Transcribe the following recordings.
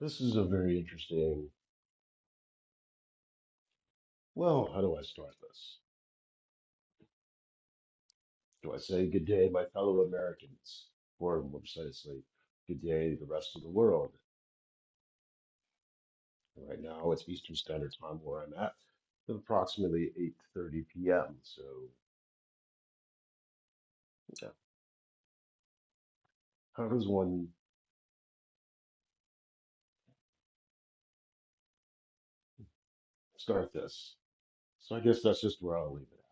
This is a very interesting. Well, how do I start this? Do I say good day, my fellow Americans? Or more precisely, good day, the rest of the world? Right now, it's Eastern Standard Time where I'm at, at approximately 8:30 p.m. So, yeah, how does one start this? So I guess that's just where I'll leave it at.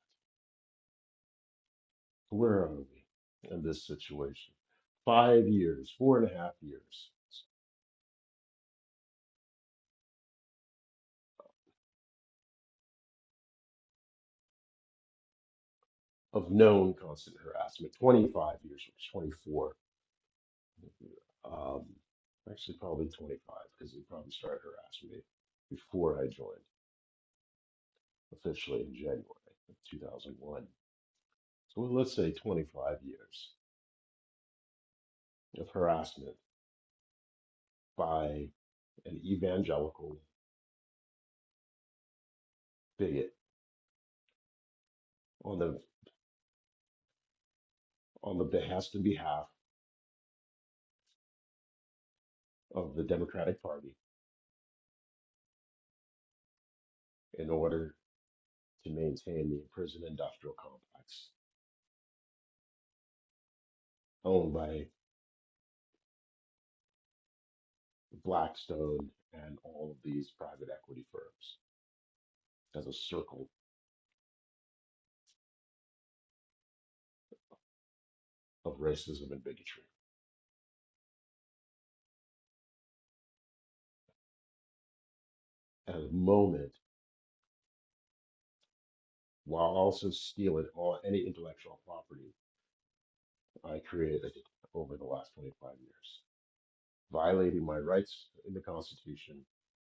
Where are we in this situation? 5 years, 4.5 years of known constant harassment, 25 years, 24. Um, Actually, probably 25 because they probably started harassing me before I joined officially in January of 2001. So let's say 25 years of harassment by an evangelical bigot on the behest and behalf of the Democratic Party in order to maintain the prison industrial complex owned by Blackstone and all of these private equity firms as a circle of racism and bigotry. At a moment, while also stealing all any intellectual property I created over the last 25 years, violating my rights in the Constitution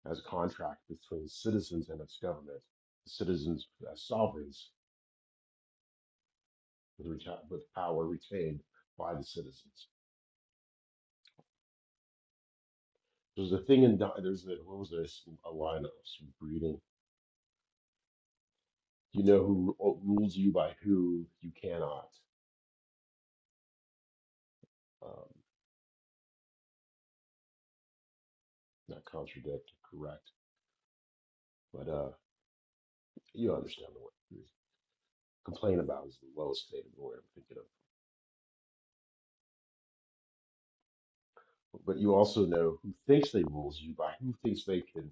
as a contract between citizens and its government, citizens as sovereigns with power retained by the citizens. There's a thing in there's a what was this a line I was reading? You know who rules you by who you cannot um, not contradict, correct, but you understand the word. Complain about is the lowest state of the word I'm thinking of. But you also know who thinks they rules you by who thinks they can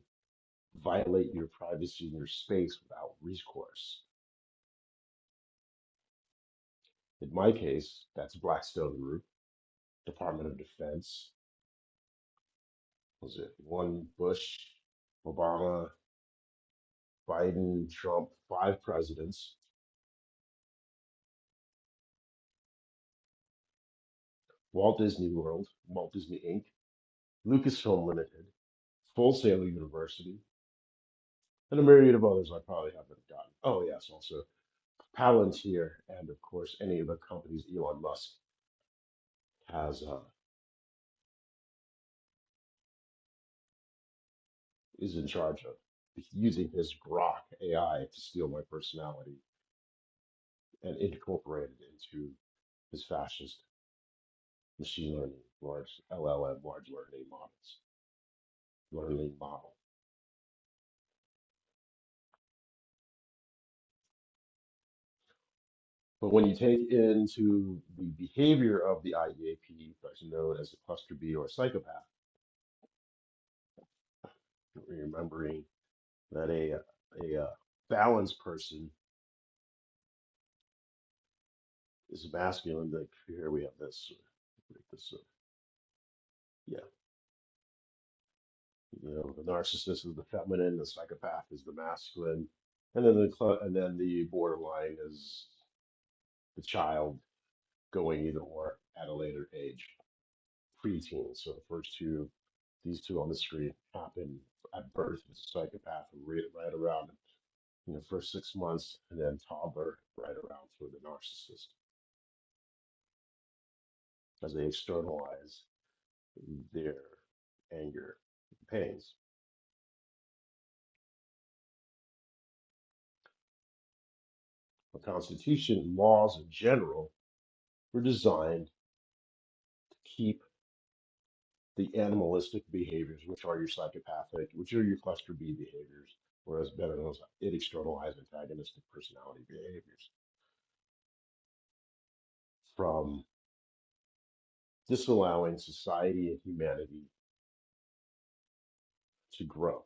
violate your privacy and your space without recourse. In my case, that's Blackstone Group, Department of Defense. Was it one Bush, Obama, Biden, Trump, five presidents, Walt Disney World, Walt Disney Inc., Lucasfilm Limited, Full Sail University, and a myriad of others I probably haven't gotten. Oh, yes, also Palantir, and of course, any of the companies Elon Musk has is in charge of, using his Grok AI to steal my personality and incorporate it into his fascist machine learning, large LLM, large learning model. But when you take into the behavior of the IEAP, that's known as a cluster B or psychopath, remembering that a balanced person is masculine. Like here we have this, yeah, the narcissist is the feminine, the psychopath is the masculine, and then the borderline is the child going either or at a later age, preteen. So the first two, these two on the screen happen at birth with a psychopath right around first 6 months, and then toddler right around for the narcissist as they externalize their anger pains. The Constitution and laws in general were designed to keep the animalistic behaviors, which are your psychopathic, which are your cluster B behaviors, or as better known as it externalized antagonistic personality behaviors, from disallowing society and humanity to grow,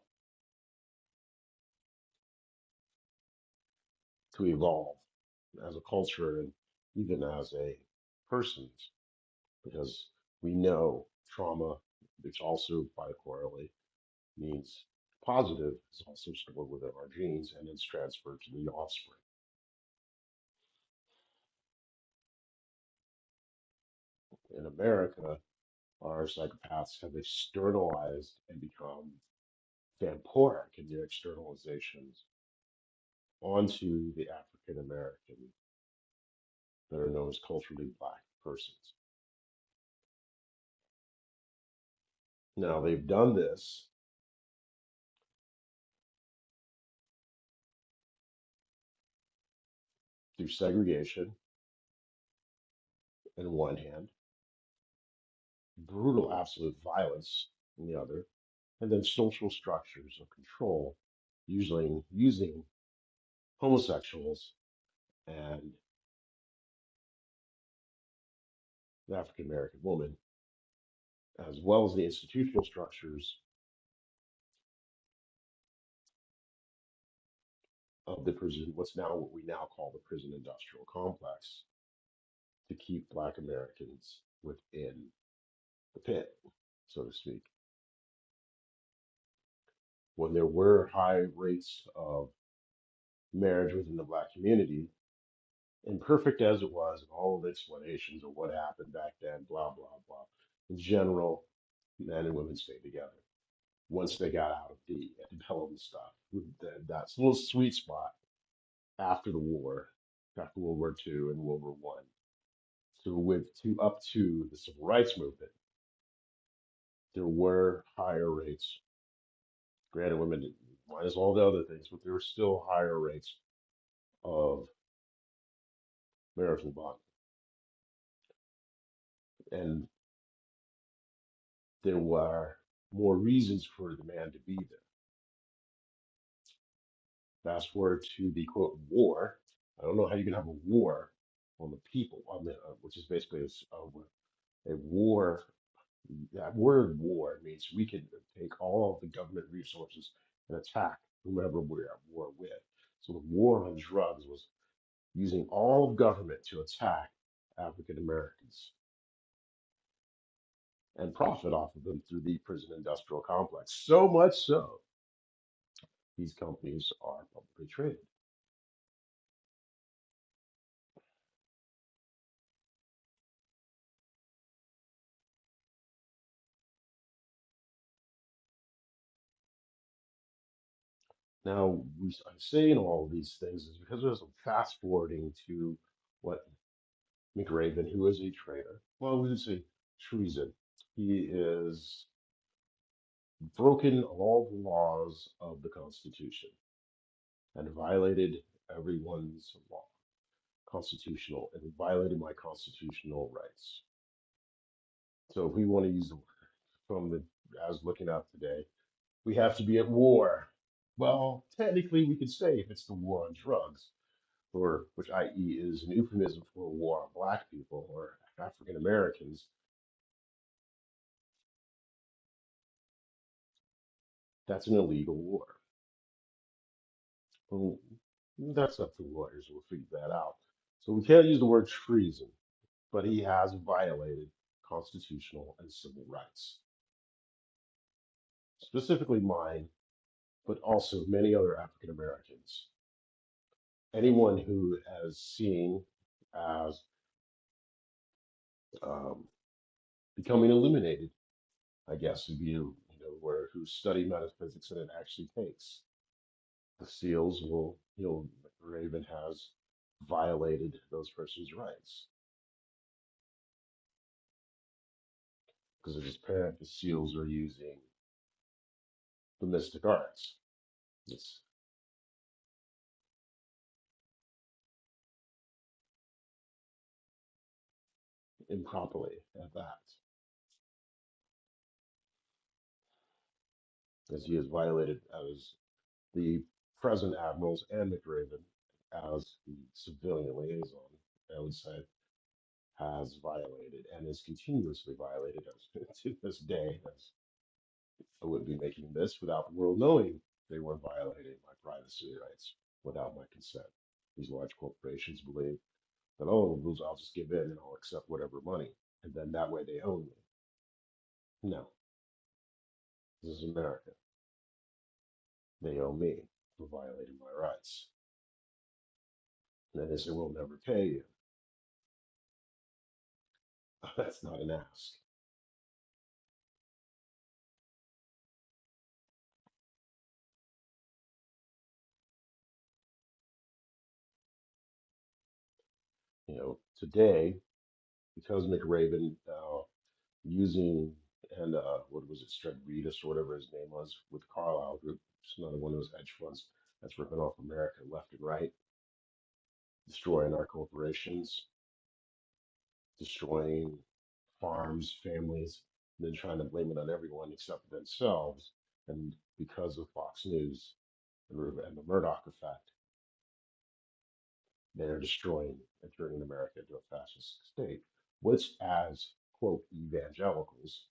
to evolve as a culture and even as a persons, because we know trauma, which also biocorrelate, means positive is also stored within our genes and is transferred to the offspring. In America, our psychopaths have externalized and become vampiric in their externalizations onto the African American that are known as culturally black persons. Now, they've done this through segregation in one hand, brutal absolute violence in the other, and then social structures of control, usually using homosexuals and the African American woman, as well as the institutional structures of the prison, what we now call the prison industrial complex, to keep Black Americans within the pit, so to speak. When there were high rates of marriage within the Black community, imperfect as it was, and all of the explanations of what happened back then, blah, blah, blah, in general, men and women stayed together. Once they got out of the antebellum stuff, that's a little sweet spot after the war, after World War II and World War One. So up to the civil rights movement, there were higher rates. Granted, women minus all the other things, but there were still higher rates of marital bonding, and there were more reasons for the man to be there. Fast forward to the quote war. I don't know how you can have a war on the people, which is basically a war. That word war means we can take all of the government resources and attack whomever we're at war with. So the war on drugs was using all of government to attack African Americans and profit off of them through the prison industrial complex. So much so, these companies are publicly traded. Now, I'm saying all of these things is because there's some fast forwarding to what McRaven, who is a traitor, well, we would say treason. He is broken all the laws of the Constitution and violated everyone's law, constitutional, and violated my constitutional rights. So if we want to use the from the as looking up today, we have to be at war. Well, technically, we could say if it's the war on drugs, or which i.e. is an euphemism for a war on black people or African Americans, that's an illegal war. Well, that's up to lawyers. We'll figure that out. So we can't use the word treason, but he has violated constitutional and civil rights, specifically mine, but also many other African Americans. Anyone who has seen as um, becoming eliminated, I guess, would be where who study metaphysics and it actually takes. The seals will, Raven has violated those persons' rights because it is apparent the seals are using the mystic arts. It's improperly at that, as he has violated as the present admirals and McRaven as the civilian liaison, I would say, has violated and is continuously violated as, to this day. As I wouldn't be making this without the world knowing they were violating my privacy rights without my consent. These large corporations believe that, oh, I'll just give in and I'll accept whatever money, and then that way they own me. No, this is America. They owe me for violating my rights. And then they say, we'll never pay you. That's not an ask. Today, because McRaven using and what was it, Stradridis or whatever his name was, with Carlyle Group, it's another one of those hedge funds that's ripping off America left and right, destroying our corporations, destroying farms, families, and then trying to blame it on everyone except themselves. And because of Fox News and the Murdoch effect, they're destroying and turning America into a fascist state, which, as quote evangelicals,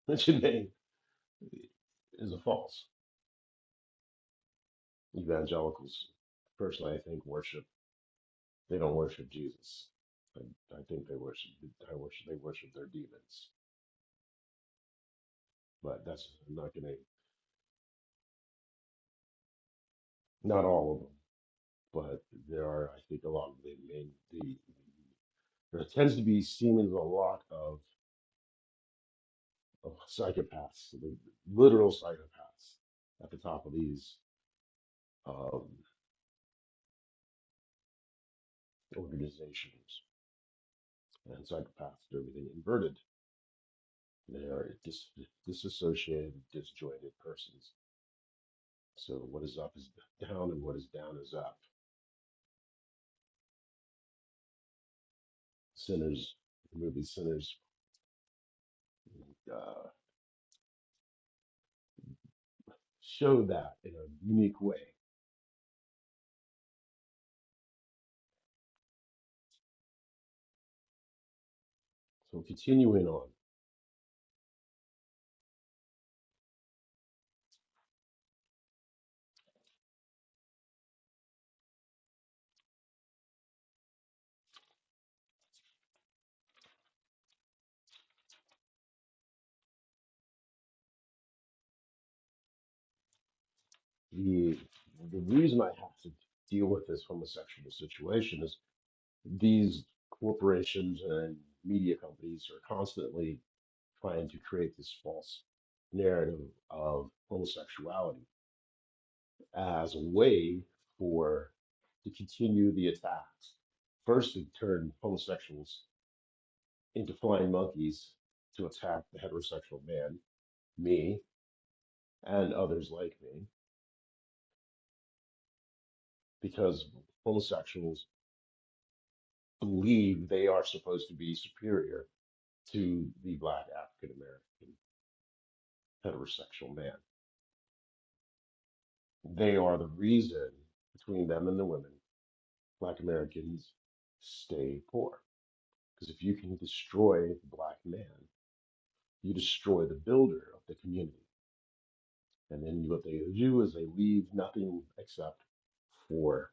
which name is a false. Evangelicals, personally, I think they don't worship Jesus. I think they worship their demons. But that's I'm not gonna, not all of them, but there are, I think, a lot of the main, there tends to be seemingly a lot of psychopaths, the literal psychopaths at the top of these um, organizations, and psychopaths do everything inverted. They are disassociated, disjointed persons. So what is up is down, and what is down is up. Sinners, the movie Sinners, uh, show that in a unique way. So continuing on, the the reason I have to deal with this homosexual situation is these corporations and media companies are constantly trying to create this false narrative of homosexuality as a way for to continue the attacks. First, to turn homosexuals into flying monkeys to attack the heterosexual man, me, and others like me, because homosexuals believe they are supposed to be superior to the black African American heterosexual man. They are the reason between them and the women, black Americans stay poor. Because if you can destroy the black man, you destroy the builder of the community. And then what they do is they leave nothing except for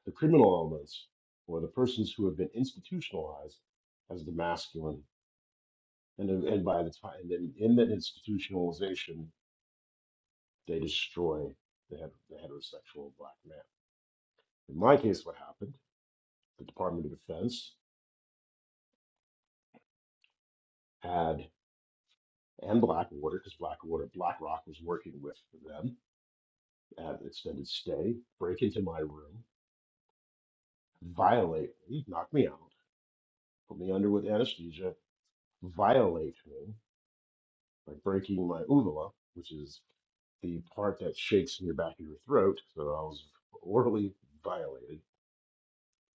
the criminal elements or the persons who have been institutionalized as the masculine. And by the time, and then in that institutionalization, they destroy the heterosexual black man. In my case, what happened, the Department of Defense had, and Blackwater, because BlackRock was working with them at extended stay, break into my room, violate me, knock me out, put me under with anesthesia, violate me, by breaking my uvula, which is the part that shakes in your back of your throat. So I was orally violated,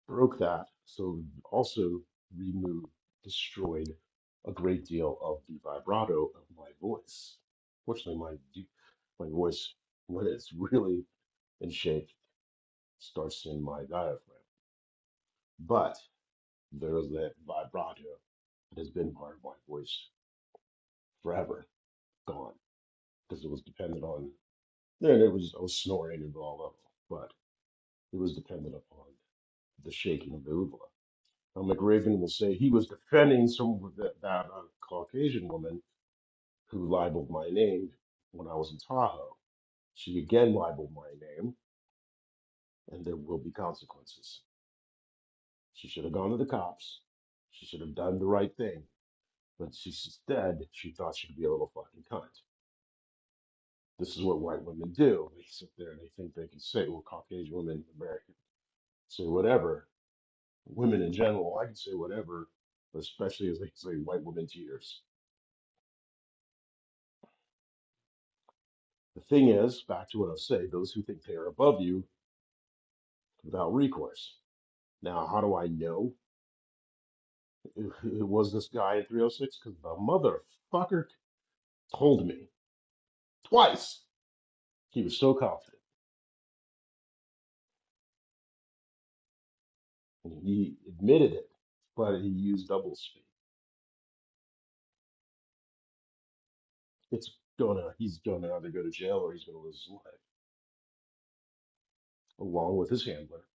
broke that. So also removed, destroyed a great deal of the vibrato of my voice. Fortunately, my voice, when it's really in shape, starts in my diaphragm. But there's that vibrato that has been part of my voice forever gone because it was dependent on, and I was snoring and all that, but it was dependent upon the shaking of the uvula. Now, McRaven will say he was defending some of that Caucasian woman who libeled my name when I was in Tahoe. She again libeled my name, and there will be consequences. She should have gone to the cops. She should have done the right thing. But instead, she thought she could be a little fucking cunt. This is what white women do. They sit there and they think they can say, well, Caucasian women, American, say whatever. Women in general, I can say whatever, but especially as they say white women cheaters. The thing is, back to what I was saying, those who think they are above you without recourse. Now, how do I know it was this guy in 306? Because the motherfucker told me twice. He was so confident. And he admitted it, but he used double speak. He's gonna either go to jail or he's gonna lose his life, along with his handler.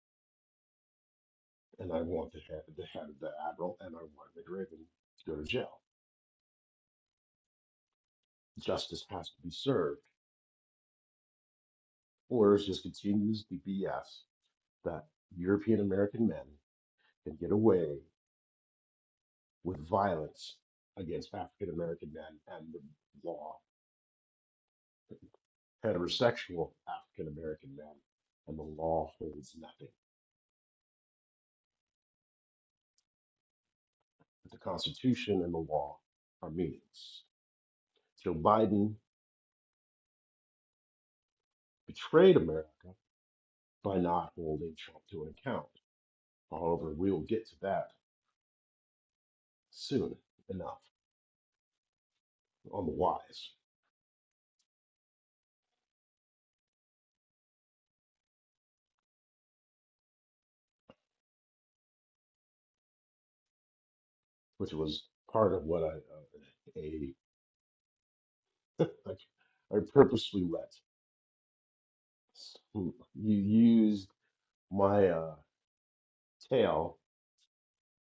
And I want the head of the admiral, and I want McRaven to go to jail. Justice has to be served, or it just continues the BS that European American men can get away with violence against African American men and the law, heterosexual African American men, and the law holds nothing. But the Constitution and the law are meaningless. Joe Biden betrayed America by not holding Trump to an account. However, we will get to that soon enough on the whys, which was part of what a I purposely let. You used my tail,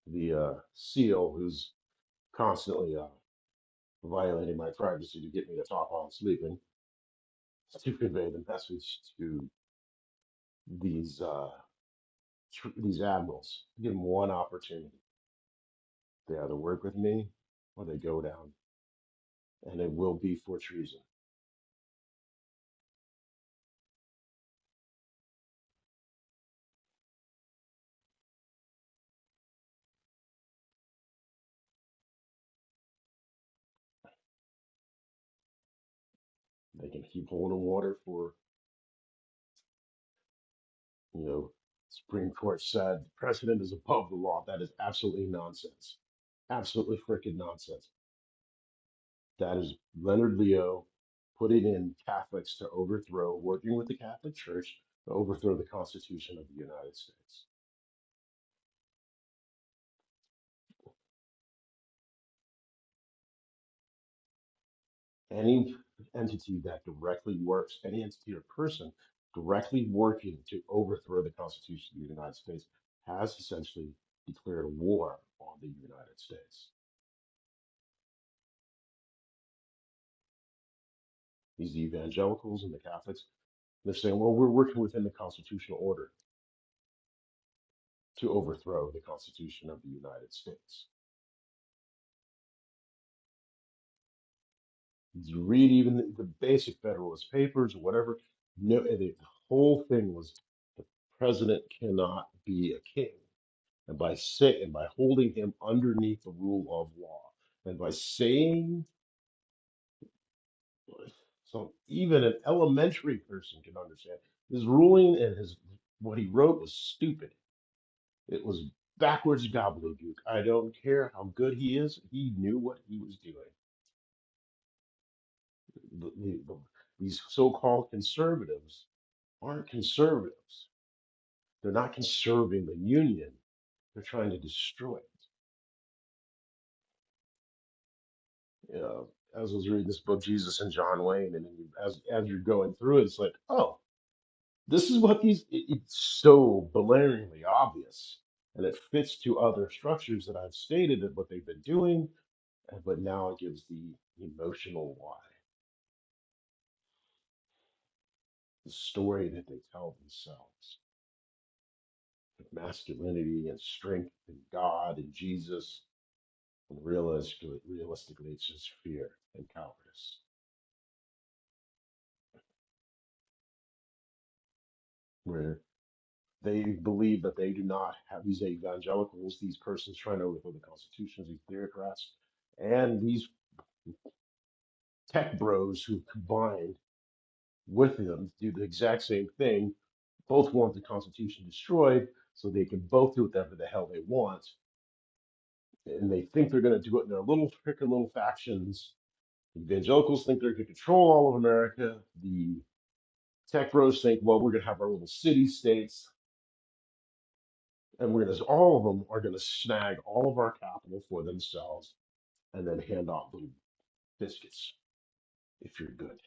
the seal, who's constantly violating my privacy to get me to talk while I'm sleeping, to convey the message to these these admirals. Give them one opportunity. They either work with me or they go down, and it will be for treason. They can keep holding water for, you know, Supreme Court said the president is above the law. That is absolutely nonsense. Absolutely freaking nonsense. That is Leonard Leo putting in Catholics to overthrow, working with the Catholic Church to overthrow the Constitution of the United States. Any entity that directly works, any entity or person directly working to overthrow the Constitution of the United States has essentially declared war on the United States. These evangelicals and the Catholics, they're saying, well, we're working within the constitutional order to overthrow the Constitution of the United States. You read even the basic Federalist Papers or whatever, no, the whole thing was the president cannot be a king. And by holding him underneath the rule of law, and by saying So even an elementary person can understand his ruling and his what he wrote was stupid. It was backwards gobbledygook. I don't care how good he is. He knew what he was doing. These so-called conservatives aren't conservatives. They're not conserving the Union. They're trying to destroy it. You know, as I was reading this book, Jesus and John Wayne, and then as you're going through it, it's like, oh, this is what it's so blaringly obvious. And it fits to other structures that I've stated of what they've been doing, but now it gives the emotional why, the story that they tell themselves of masculinity and strength and God and Jesus. And realistically, it's just fear and cowardice. Where they believe that they do not have these evangelicals, these persons trying to overthrow the Constitution, these theocrats, and these tech bros who combined with them to do the exact same thing. Both want the Constitution destroyed so they can both do whatever the hell they want. And they think they're going to do it in their little freaking little factions. The evangelicals think they're going to control all of America. The tech bros think, well, we're going to have our little city states, and we're going to, all of them are going to snag all of our capital for themselves and then hand off little biscuits if you're good.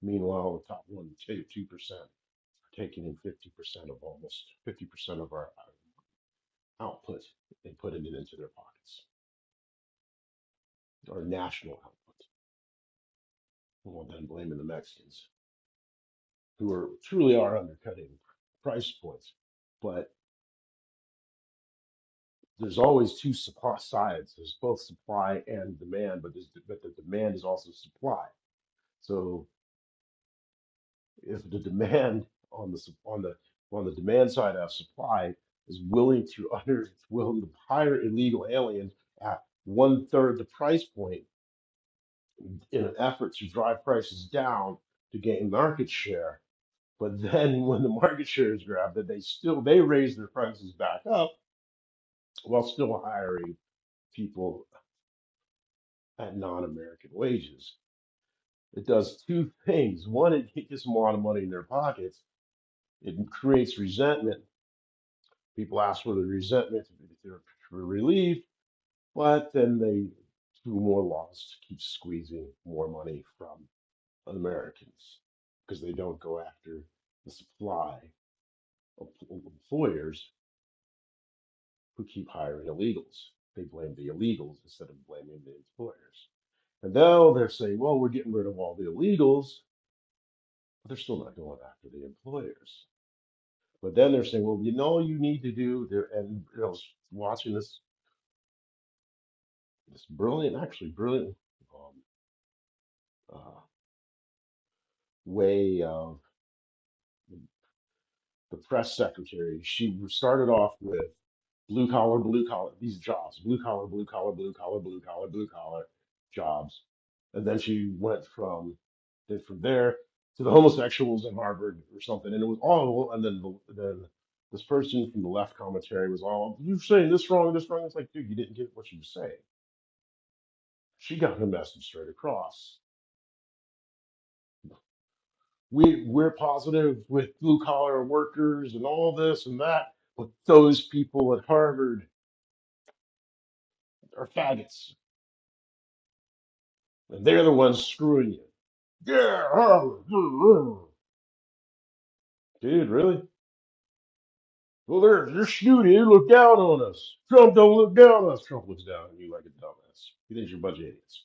Meanwhile, the top 1 to 2% are taking in 50% of almost 50% of our output and putting it into their pockets, our national output. Well, then blaming the Mexicans, who are truly are undercutting price points. But there's always two supply sides. There's both supply and demand, but the demand is also supply. So if the demand on the on the demand side of supply is willing to hire illegal aliens at 1/3 the price point in an effort to drive prices down to gain market share. But then when the market share is grabbed, that they raise their prices back up while still hiring people at non-American wages. It does two things. One, it gets them a lot of money in their pockets. It creates resentment. People ask for the resentment to be relieved, but then they do more laws to keep squeezing more money from Americans because they don't go after the supply of employers who keep hiring illegals. They blame the illegals instead of blaming the employers. And now they're saying, well, we're getting rid of all the illegals, but they're still not going after the employers. But then they're saying, well, you know, you need to do there. And I was watching this brilliant um, uh, way of the press secretary. She started off with blue collar, these jobs, blue collar, blue collar, blue collar, blue collar, blue collar jobs. And then she went from there to the homosexuals in Harvard or something. And it was all, and then this person from the left commentary was all, you're saying this wrong, this wrong. It's like, dude, you didn't get what she was saying. She got her message straight across. We're positive with blue collar workers and all this and that, but those people at Harvard are faggots, and they're the ones screwing you. Yeah, Harvard, dude, really? Well, they're snooty. They look down on us. Trump don't look down on us. Trump looks down on you like a dumbass. He thinks you're a bunch of idiots.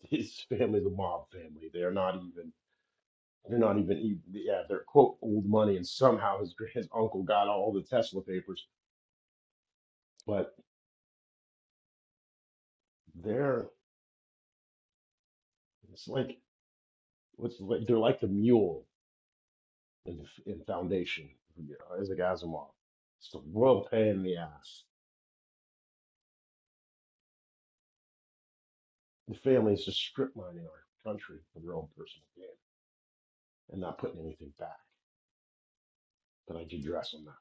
His family's a mob family. They're not even, yeah, they're quote old money, and somehow his uncle got all the Tesla papers. But they're it's like they're like the mule. in foundation, Isaac Asimov. It's a real pain in the ass. The family is just strip mining our country for their own personal gain and not putting anything back. But I digress on that.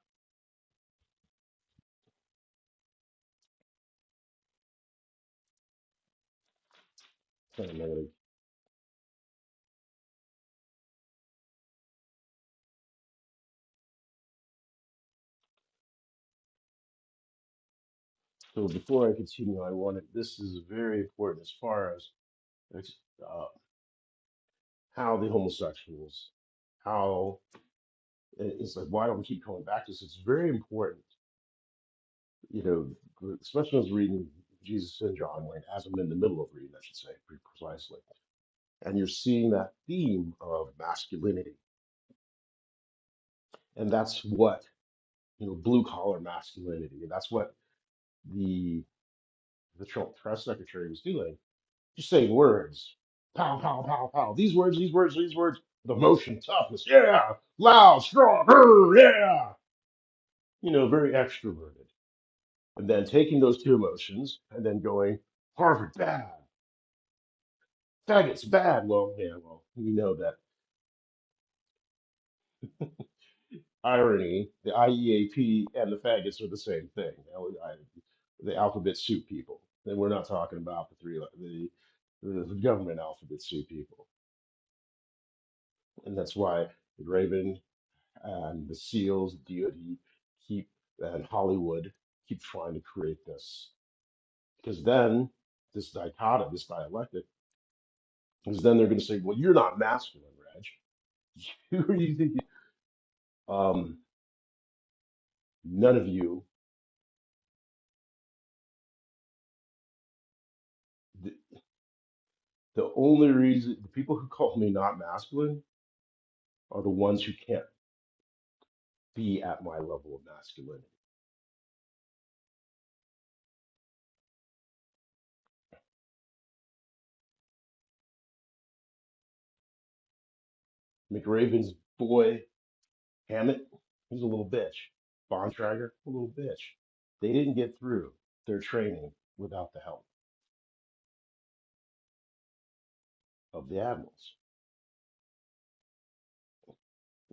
Kind of negative. So before I continue, I wanted this is very important as far as uh, how the homosexuals, how it's like why don't we keep coming back to this? It's very important, you know, especially as reading Jesus and John, like as I'm in the middle of reading, I should say, pretty precisely, and you're seeing that theme of masculinity, and that's what blue collar masculinity, and that's what the the Trump press secretary was doing, just saying words, pow pow pow pow, these words, these words, these words, with emotion, toughness, yeah, loud, strong, yeah, very extroverted. And then taking those two emotions and then going, Harvard bad, faggots bad. Well, yeah, well, we know that irony, the IEAP and the faggots are the same thing. The alphabet soup people. And we're not talking about the government alphabet soup people. And that's why the Raven and the SEALs, DoD, keep and Hollywood keep trying to create this. Because then this dichotomy, this dialectic, because then they're going to say, well, you're not masculine, Reg. Who do you think? Um, None of you. The, the only reason the people who call me not masculine are the ones who can't be at my level of masculinity. McRaven's boy, Hammett, he's a little bitch. Bontrager, a little bitch. They didn't get through their training without the help of the admirals.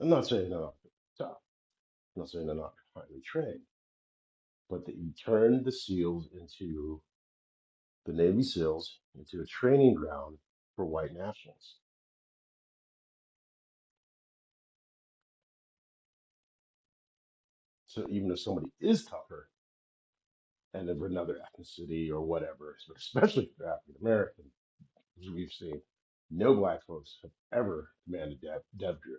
I'm not saying they're not tough. I'm not saying they're not highly trained, but that you turn the SEALs into the Navy SEALs into a training ground for white nationals. So even if somebody is tougher and of another ethnicity or whatever, but especially if they're African American, as we've seen, no black folks have ever commanded dev drill.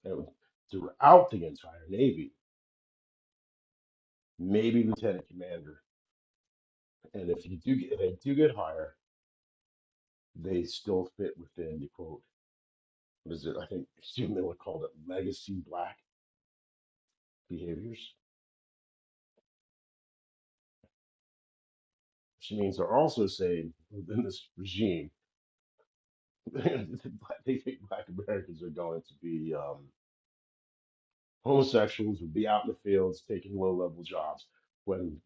And throughout the entire Navy, maybe lieutenant commander. And if they do get higher, they still fit within the quote. What is it? I think Steve Miller called it legacy black behaviors, which means they're also saying within this regime, they think black Americans are going to be homosexuals, would be out in the fields taking low level jobs when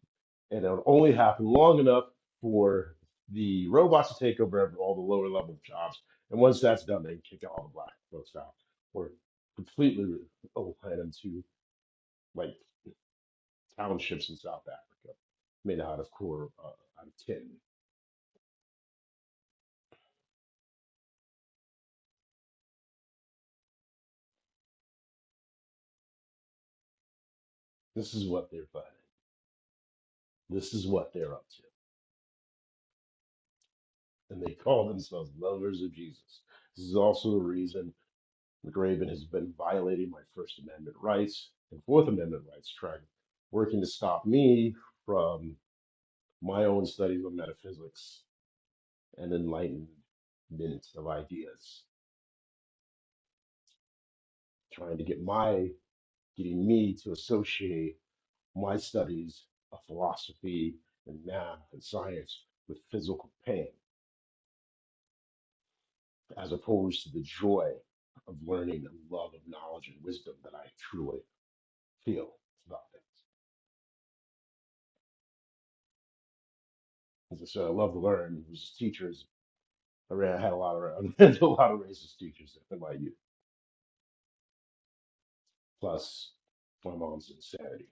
and it'll only happen long enough for the robots to take over all the lower level jobs. And once that's done, they can kick all the black folks out or completely align them to like townships in South Africa made out of out of tin. This is what they're fighting. This is what they're up to. And they call themselves lovers of Jesus. This is also the reason McRaven has been violating my First Amendment rights and Fourth Amendment rights, trying working to stop me from my own studies of metaphysics and enlightenment of ideas, trying to getting me to associate my studies of philosophy and math and science with physical pain. as opposed to the joy of learning and love of knowledge and wisdom that I truly feel about things. As I said, I love to learn. It was teachers. I had a lot of I had a lot of racist teachers in my youth. Plus, my mom's insanity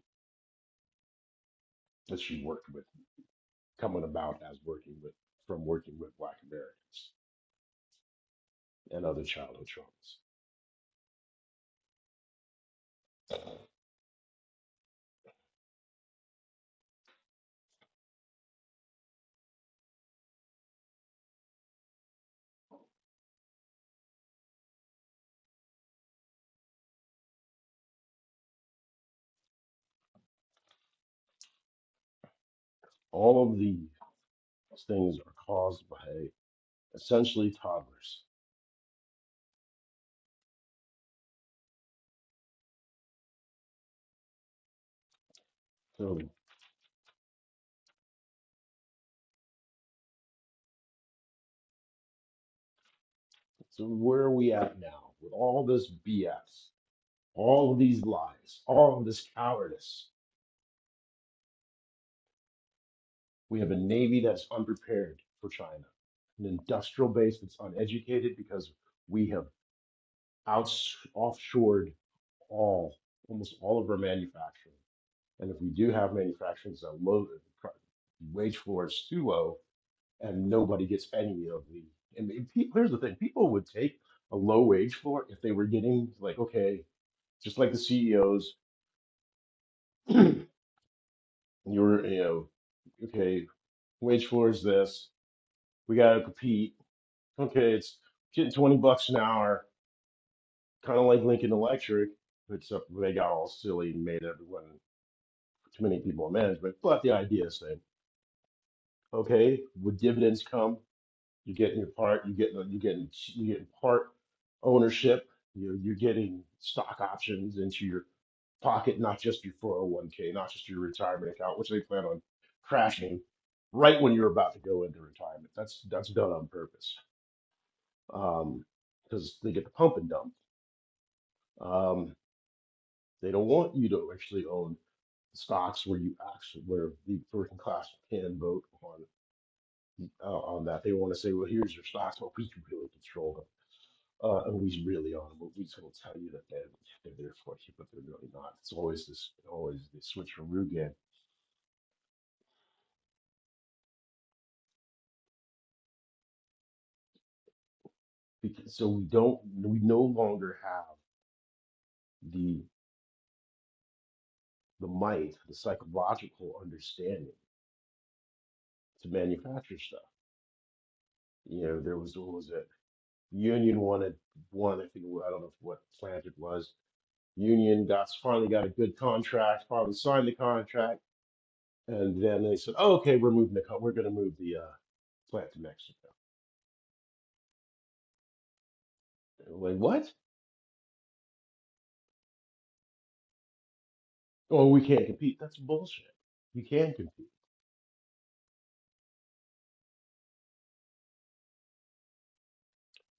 that she worked with, coming about as working with from working with Black Americans and other childhood traumas. All of these things are caused by essentially toddlers. So, so where are we at now with all this BS, all of these lies, all of this cowardice? We have a Navy that's unprepared for China, an industrial base that's uneducated because we have offshored almost all of our manufacturing. And if we do have manufacturing, it's a low, wage floor is too low, and nobody gets any of the. And here's the thing: people would take a low wage floor if they were getting like, okay, just like the CEOs, you're, okay, wage floor is this. We got to compete. Okay, it's getting $20 an hour, kind of like Lincoln Electric, except they got all silly and made everyone too many people in management. But the idea is same. Okay, with dividends come, you're getting your part, you're getting part ownership, you're getting stock options into your pocket, not just your 401k, not just your retirement account, which they plan on crashing right when you're about to go into retirement. That's done on purpose. Because they get the pump and dump. Um, they don't want you to actually own stocks where the working class can vote on that. They want to say, well, here's your stocks, but we can really control them. And we really are. We will tell you that they're there for you, but they're really not. It's always this switcheroo game. Because, so we no longer have the might, the psychological understanding to manufacture stuff. There was what was it? Union wanted one. I think I don't know what plant it was. Union finally got a good contract, finally signed the contract, and then they said, "Oh, okay, we're going to move the plant to Mexico." Like what? Oh, we can't compete. That's bullshit. You can compete.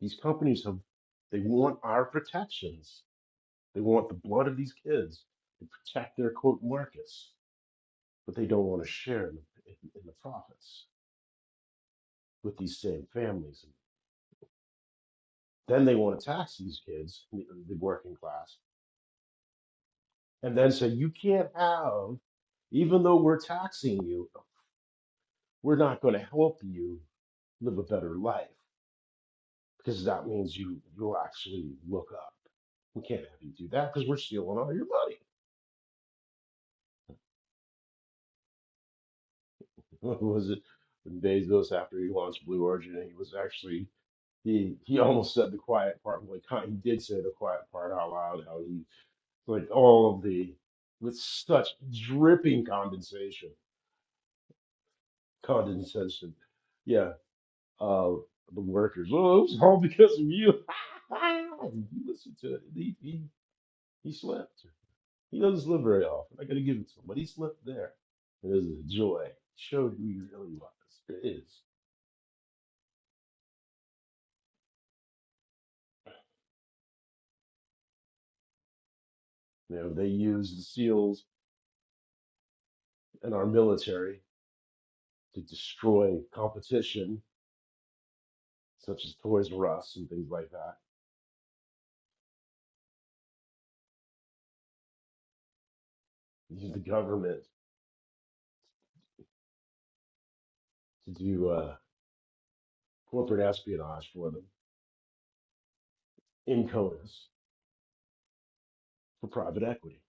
These companies they want our protections. They want the blood of these kids to protect their quote markets, but they don't want to share in the profits with these same families. And then they want to tax these kids, the working class, and then say, you can't have, even though we're taxing you, we're not going to help you live a better life because that means you'll actually look up. We can't have you do that because we're stealing all your money. What was it? When Bezos, after he launched Blue Origin, he was actually he almost said the quiet part. Like he did say the quiet part out loud. How he like all of the with such dripping condensation. Yeah, uh, the workers. Oh, it was all because of you. You listen to it. He slipped. He doesn't slip very often. I got to give it to him, but he slipped there. It was a joy. Showed who he really was. It is. They use the SEALs and our military to destroy competition, such as Toys R Us and things like that. Use the government to do corporate espionage for them in CODIS for private equity.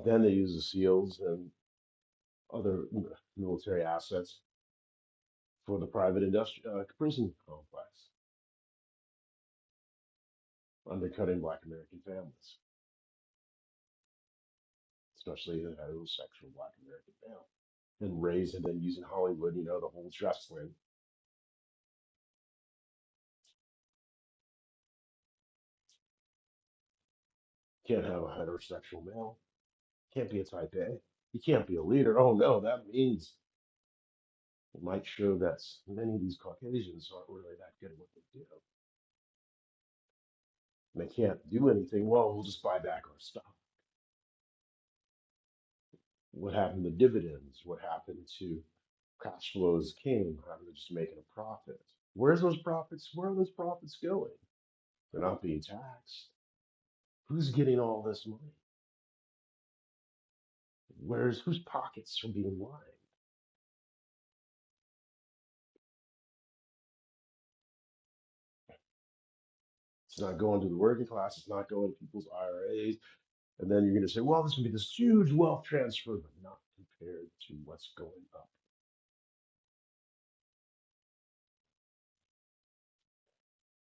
Then they use the SEALs and other military assets for the private prison complex, undercutting Black American families, especially the heterosexual Black American male, and raised and then using Hollywood, the whole trust thing. Can't have a heterosexual male. Can't be a type A. You can't be a leader. Oh no, that means it might show that many of these Caucasians aren't really that good at what they do. And they can't do anything. Well, we'll just buy back our stuff. What happened to dividends? What happened to cash flows king? What happened to just making a profit? Where's those profits? Where are those profits going? They're not being taxed. Who's getting all this money? Whose pockets are being lined? It's not going to the working class. It's not going to people's IRAs. And then you're going to say, well, this would be this huge wealth transfer, but not compared to what's going up.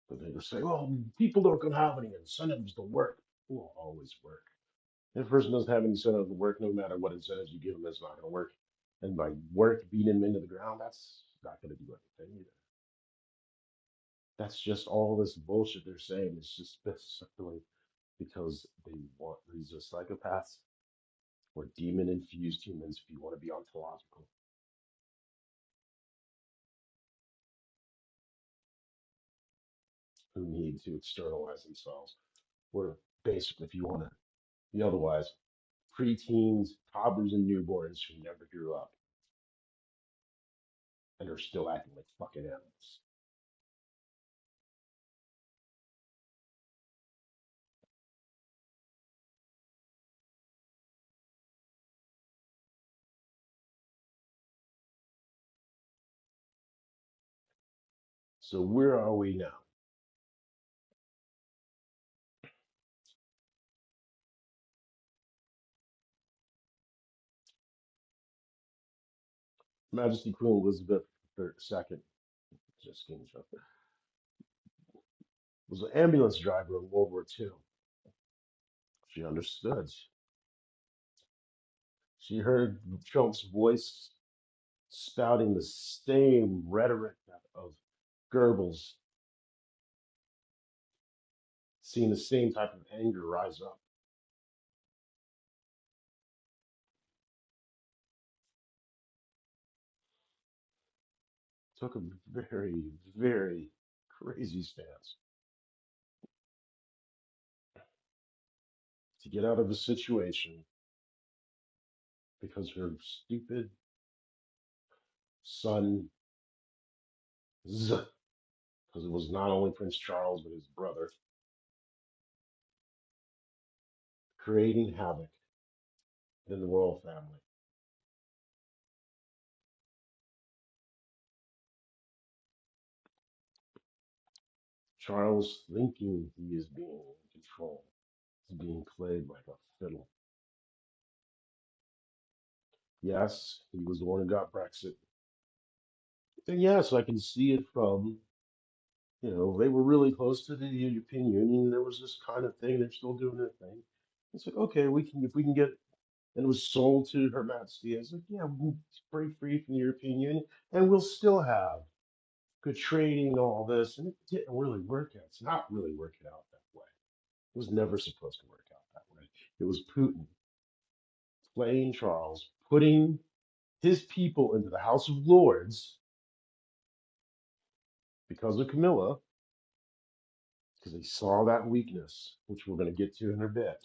But they just say, well, people aren't going to have any incentives to work. People will always work. If a person doesn't have any incentive to work, no matter what incentives you give them, it's not going to work. And by work beating them into the ground, that's not going to do anything either. That's just all this bullshit they're saying. It's just basically because they want these are psychopaths or demon infused humans, if you want to be ontological, who need to externalize themselves. Or basically, if you want to be otherwise, preteens, toddlers, and newborns who never grew up and are still acting like fucking animals. So where are we now? Majesty Queen Elizabeth II, just kidding, was an ambulance driver in World War II. She understood. She heard Trump's voice spouting the same rhetoric of Goebbels, seeing the same type of anger rise up. Took a very, very crazy stance to get out of the situation because her stupid son, because it was not only Prince Charles but his brother, creating havoc in the royal family. Charles, thinking he is being in control, is being played like a fiddle. Yes, he was the one who got Brexit. And yes, I can see it from, they were really close to the European Union. There was this kind of thing. They're still doing their thing. It's like, okay, if we can get, and it was sold to Her Majesty. I was like, yeah, we can break free from the European Union, and we'll still have good trading and all this. And it didn't really work out. It's not really working out that way. It was never supposed to work out that way. It was Putin playing Charles, putting his people into the House of Lords because of Camilla, because they saw that weakness, which we're going to get to in a bit.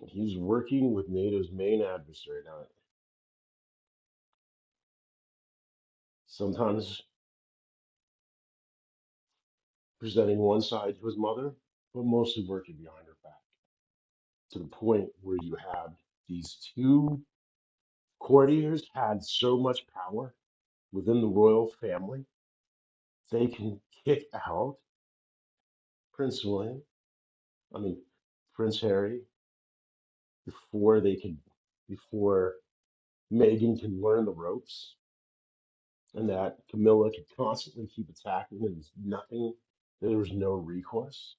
He's working with NATO's main adversary. Now, sometimes presenting one side to his mother, but mostly working behind her back to the point where you had these two courtiers had so much power within the royal family, they can kick out Prince William, I mean, Prince Harry, before they can, before Meghan can learn the ropes, and that Camilla could constantly keep attacking and there's nothing, there was no recourse.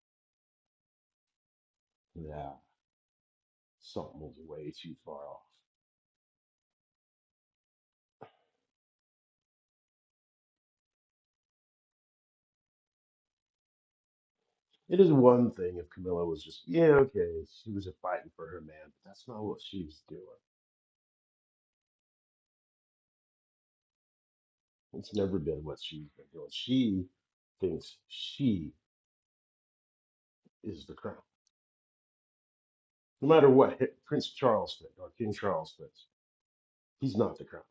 Yeah, something was way too far off. It is one thing if Camilla was just, yeah, okay, she was just fighting for her man, but that's not what she was doing. It's never been what she's been doing. She thinks she is the crown. No matter what Prince Charles thinks or King Charles thinks, he's not the crown.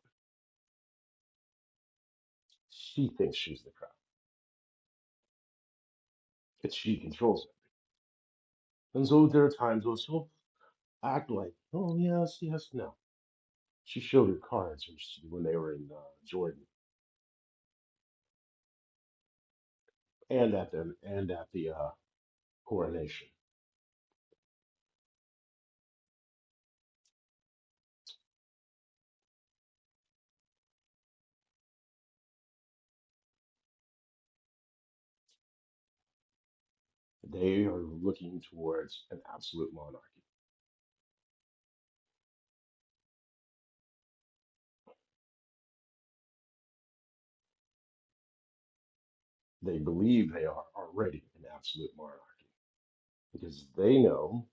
She thinks she's the crown. It's she controls it. And so there are times when she'll act like, oh, yes, yes, no. She showed her cards when they were in Jordan and at the coronation. They are looking towards an absolute monarchy. They believe they are already an absolute monarchy because they know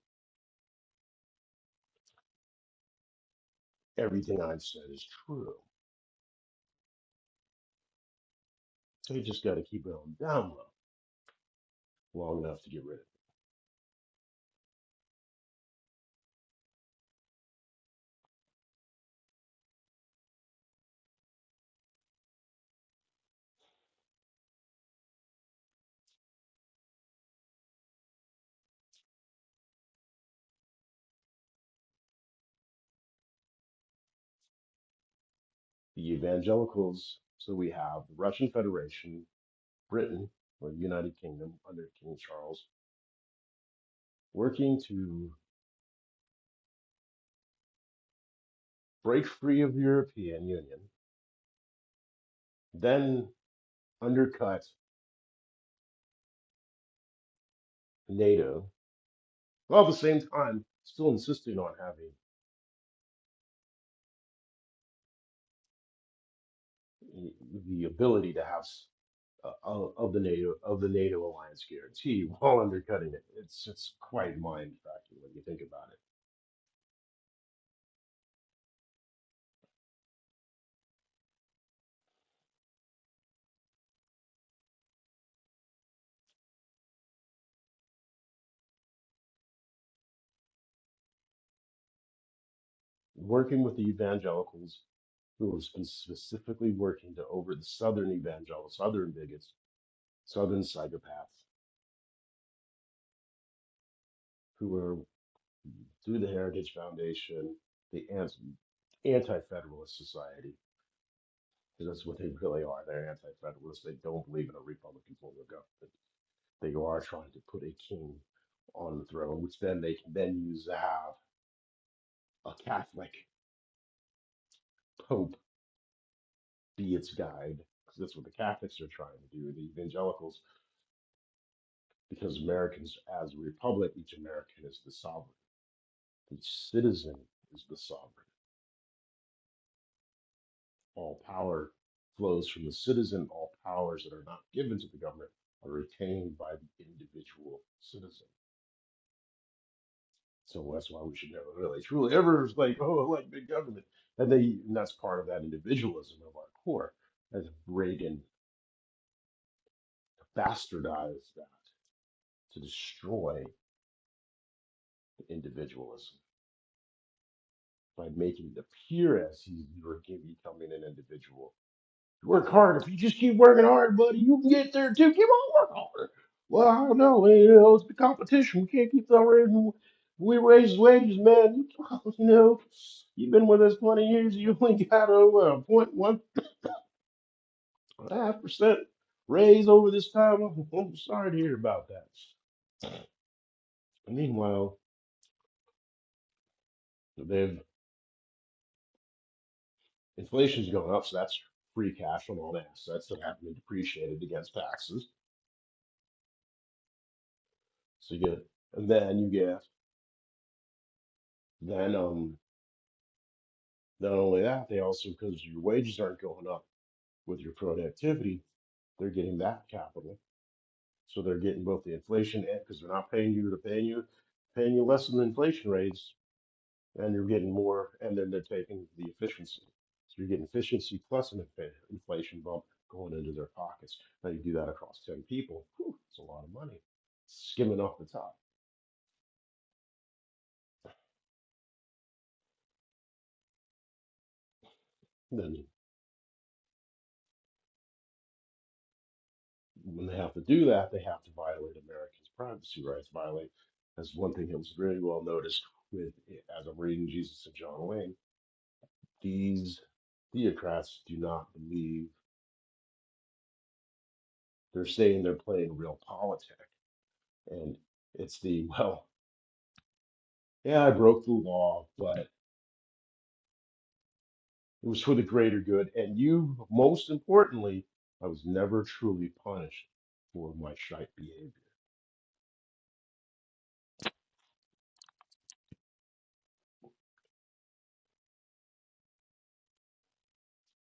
everything I've said is true. They just got to keep it on down low long enough to get rid of it. The evangelicals, so we have the Russian Federation, Britain, or the United Kingdom under King Charles, working to break free of the European Union, then undercut NATO, while at the same time still insisting on having the ability to have of the NATO alliance guarantee while undercutting it. It's quite mind cracking when you think about it. Working with the evangelicals who have been specifically working to over the southern evangelicals, southern bigots, southern psychopaths who are through the Heritage Foundation, the Anti-Federalist Society, because that's what they really are. They're anti-federalists. They don't believe in a Republican form of government. They are trying to put a king on the throne, which then they can then use to have a Catholic Pope be its guide, because that's what the Catholics are trying to do. The evangelicals, because Americans, as a republic, each American is the sovereign. Each citizen is the sovereign. All power flows from the citizen. All powers that are not given to the government are retained by the individual citizen. So that's why we should never really truly ever like, oh, like big government. And that's part of that individualism of our core, as Reagan bastardized that to destroy individualism by making it appear as you're becoming an individual. Work hard. If you just keep working hard, buddy, you can get there too. Keep on working harder. Well, I don't know. It's the competition. We can't keep on raising. We raise wages, man. You've been with us 20 years. You only got over a 0.1% raise over this time. I'm sorry to hear about that. Meanwhile, they've inflation's going up, so that's free cash on all the assets that haven't been depreciated against taxes. So you get, and then you get, then not only that, they also, because your wages aren't going up with your productivity, they're getting that capital. So they're getting both the inflation and because they're not paying you less than the inflation rates, and you're getting more, and then they're taking the efficiency. So you're getting efficiency plus an inflation bump going into their pockets. Now you do that across 10 people, whew, it's a lot of money skimming off the top. Then when they have to do that, they have to violate Americans' privacy rights. Violate as one thing that was very well noticed with as I'm reading Jesus and John Wayne. These theocrats do not believe they're saying they're playing real politics, and it's the well, yeah, I broke the law, but it was for the greater good, and you, most importantly, I was never truly punished for my shite behavior.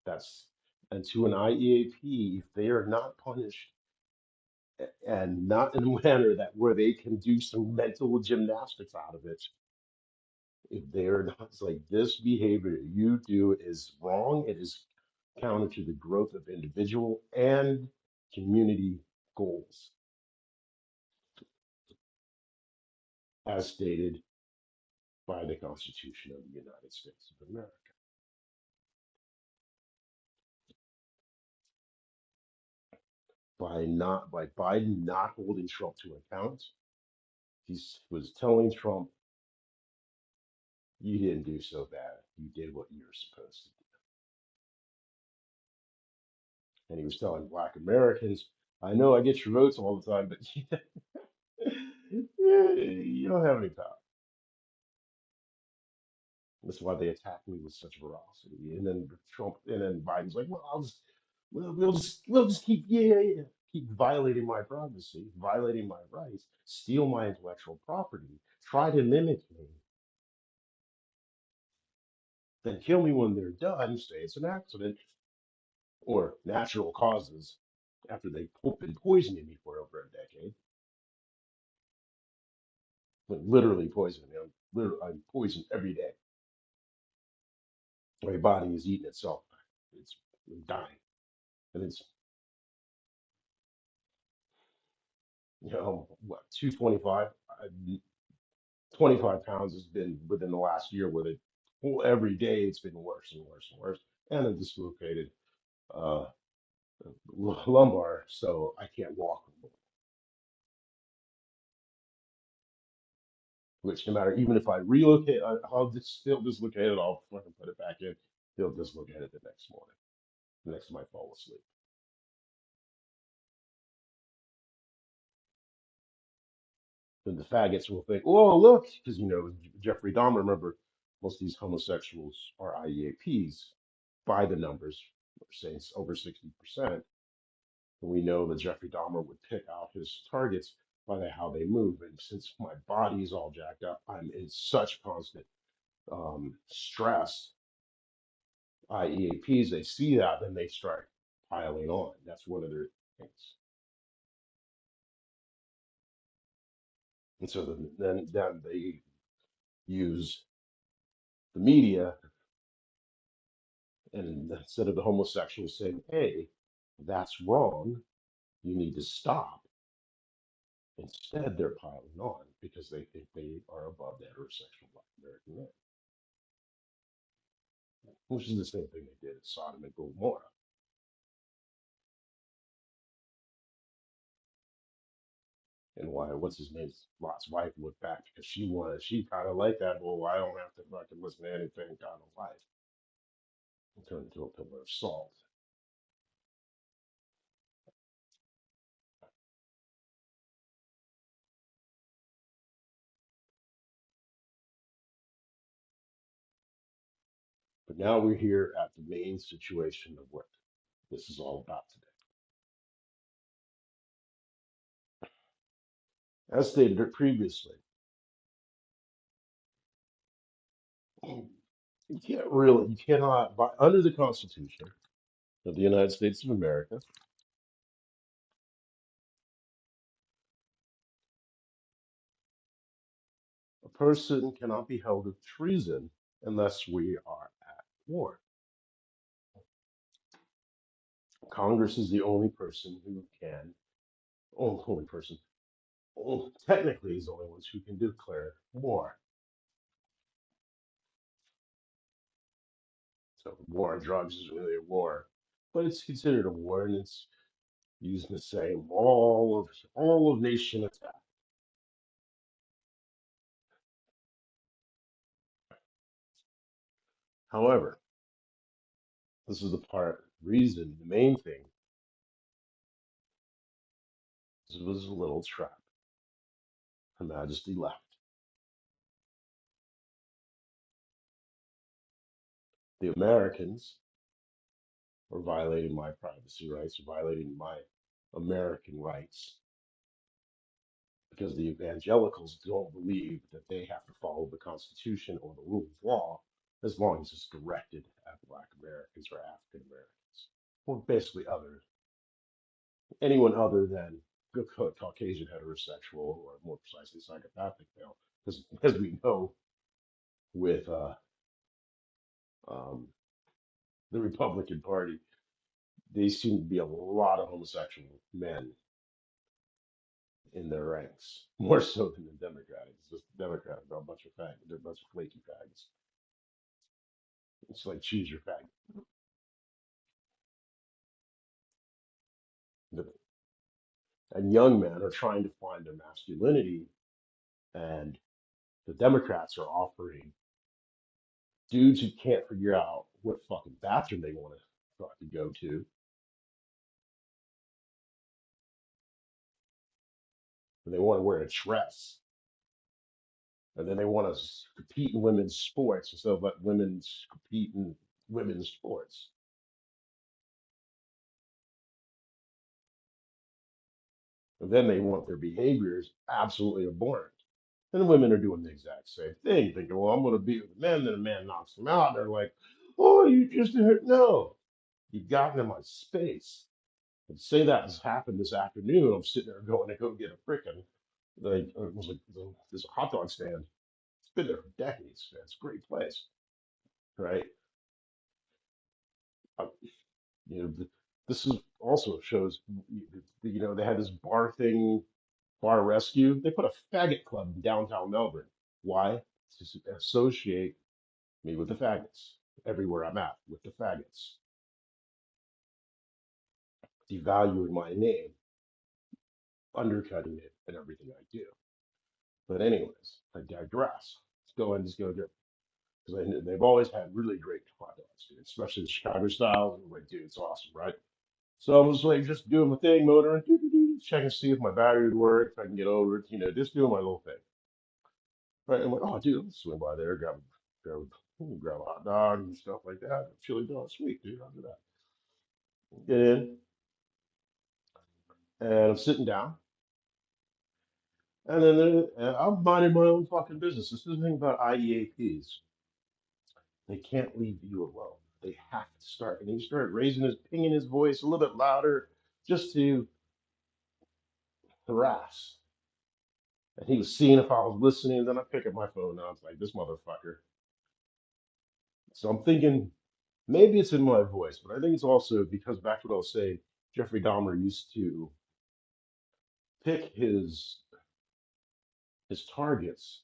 That's and to an IEAP, if they are not punished and not in a manner that where they can do some mental gymnastics out of it, if they're not, it's like this behavior you do is wrong. It is counter to the growth of individual and community goals, as stated by the Constitution of the United States of America. By Biden not holding Trump to account, he was telling Trump, "You didn't do so bad. You did what you were supposed to do." And he was telling Black Americans, "I know I get your votes all the time, but you don't have any power." That's why they attacked me with such ferocity. And then Biden's like, "Well, we'll just keep, keep violating my privacy, violating my rights, steal my intellectual property, try to mimic me, then kill me when they're done, say it's an accident or natural causes after they've been poisoning me for over a decade, like literally poisoning me. I'm poisoned every day. My body is eating itself. It's dying, and it's 225. 25 pounds has been within the last year with it. Well, every day it's been worse and worse and worse, and a dislocated uh, lumbar, so I can't walk. Which no matter, even if I relocate, I'll just still dislocate it. I'll fucking put it back in. He'll dislocate it the next morning, the next time I fall asleep. Then the faggots will think, "Oh, look," because Jeffrey Dahmer. Remember, most of these homosexuals are IEAPs by the numbers. We're saying it's over 60%. And we know that Jeffrey Dahmer would pick out his targets by how they move. And since my body's all jacked up, I'm in such constant stress. IEAPs, they see that, then they start piling on. That's one of their things. And so then they use the media, and instead of the homosexuals saying, hey, that's wrong, you need to stop, instead they're piling on because they think they are above the heterosexual black American man, which is the same thing they did at Sodom and Gomorrah. And why, what's his name? Lot's wife looked back because she kind of liked that. Well, I don't have to fucking listen to anything kind of life. And turned into a pillar of salt. But now we're here at the main situation of what this is all about today. As stated previously, you cannot, under the Constitution of the United States of America, a person cannot be held of treason unless we are at war. Congress is the only person who can, only person, technically is the only ones who can declare war. So war on drugs is really a war, but it's considered a war, and it's used to say all of nation attack. However, this is the reason, the main thing, this was a little trap. Her Majesty left. The Americans are violating my privacy rights, violating my American rights, because the evangelicals don't believe that they have to follow the Constitution or the rule of law as long as it's directed at Black Americans or African Americans, or basically anyone other than Caucasian heterosexual, or more precisely psychopathic male, because as we know with um, the Republican Party, they seem to be a lot of homosexual men in their ranks, more so than the Democratic. It's just the Democrats are a bunch of fags. They're a bunch of flaky fags. It's like choose your fag. And young men are trying to find their masculinity, and the Democrats are offering dudes who can't figure out what fucking bathroom they want to fucking go to, and they want to wear a dress, and then they want to compete in women's sports instead of let women compete in women's sports. And then they want their behaviors absolutely abhorrent. And the women are doing the exact same thing, thinking, well, I'm going to be with the men. Then a man knocks them out. And they're like, oh, you just hurt. No, you got in my space. And say that has happened this afternoon. I'm sitting there going to go get a frickin' like it was like this hot dog stand. It's been there for decades. Man. It's a great place, right? Uh, this is also shows. They had this bar rescue. They put a faggot club in downtown Melbourne. Why? To associate me with the faggots everywhere I'm at with the faggots, devaluing my name, undercutting it in everything I do. But anyways, I digress. Let's go and just go there because they've always had really great hot dogs, dude, especially the Chicago style. I'm like, dude, it's awesome, right? So I was like, just doing my thing, motoring, checking to see if my battery would work, if I can get over it, just doing my little thing. Right? I'm like, oh, dude, let's swing by there, grab a hot dog and stuff like that. Chili dog, sweet, dude, I'll do that. Get in, and I'm sitting down, and and I'm minding my own fucking business. This is the thing about IEAPs. They can't leave you alone. They have to start, and he started pinging his voice a little bit louder, just to harass. And he was seeing if I was listening. And then I pick up my phone and I was like, this motherfucker. So I'm thinking maybe it's in my voice, but I think it's also because back to what I was saying, Jeffrey Dahmer used to pick his targets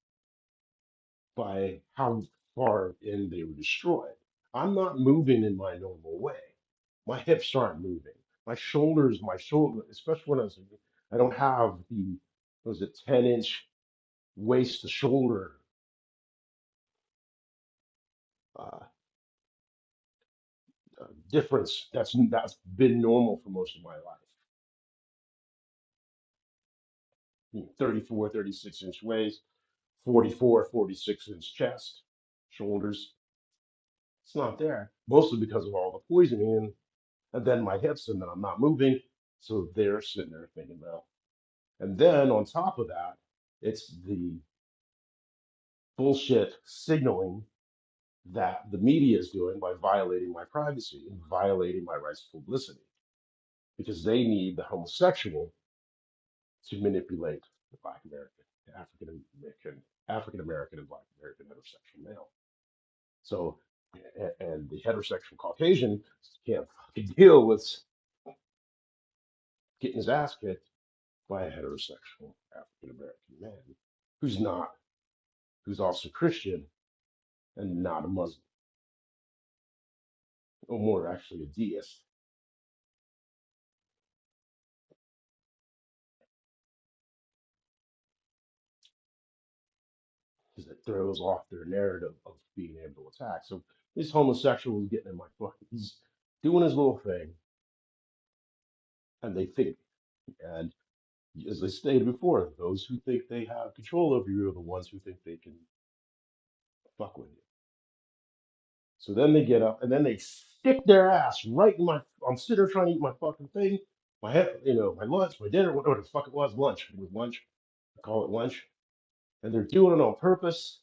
by how far in they were destroyed. I'm not moving in my normal way. My hips aren't moving. My shoulder, especially when I don't have the, was it 10-inch waist to shoulder uh, difference that's been normal for most of my life. 34, 36-inch waist, 44, 46-inch chest, shoulders. It's not there, mostly because of all the poisoning and then my hips, and then I'm not moving. So they're sitting there thinking, well, and then on top of that, it's the bullshit signaling that the media is doing by violating my privacy and violating my rights to publicity because they need the homosexual to manipulate the Black American, African American, and Black American heterosexual male. So, and the heterosexual Caucasian can't fucking deal with getting his ass kicked by a heterosexual African American man who's not, who's also Christian and not a Muslim, or more actually a deist. Because it throws off their narrative of being able to attack. So this homosexual is getting in my fucking, he's doing his little thing, and they think, and as I stated before, those who think they have control over you are the ones who think they can fuck with you. So then they get up and then they stick their ass right in my. I'm sitting there trying to eat my fucking thing, my head, my lunch, my dinner, whatever the fuck it was, lunch. It was lunch. I call it lunch, and they're doing it on purpose.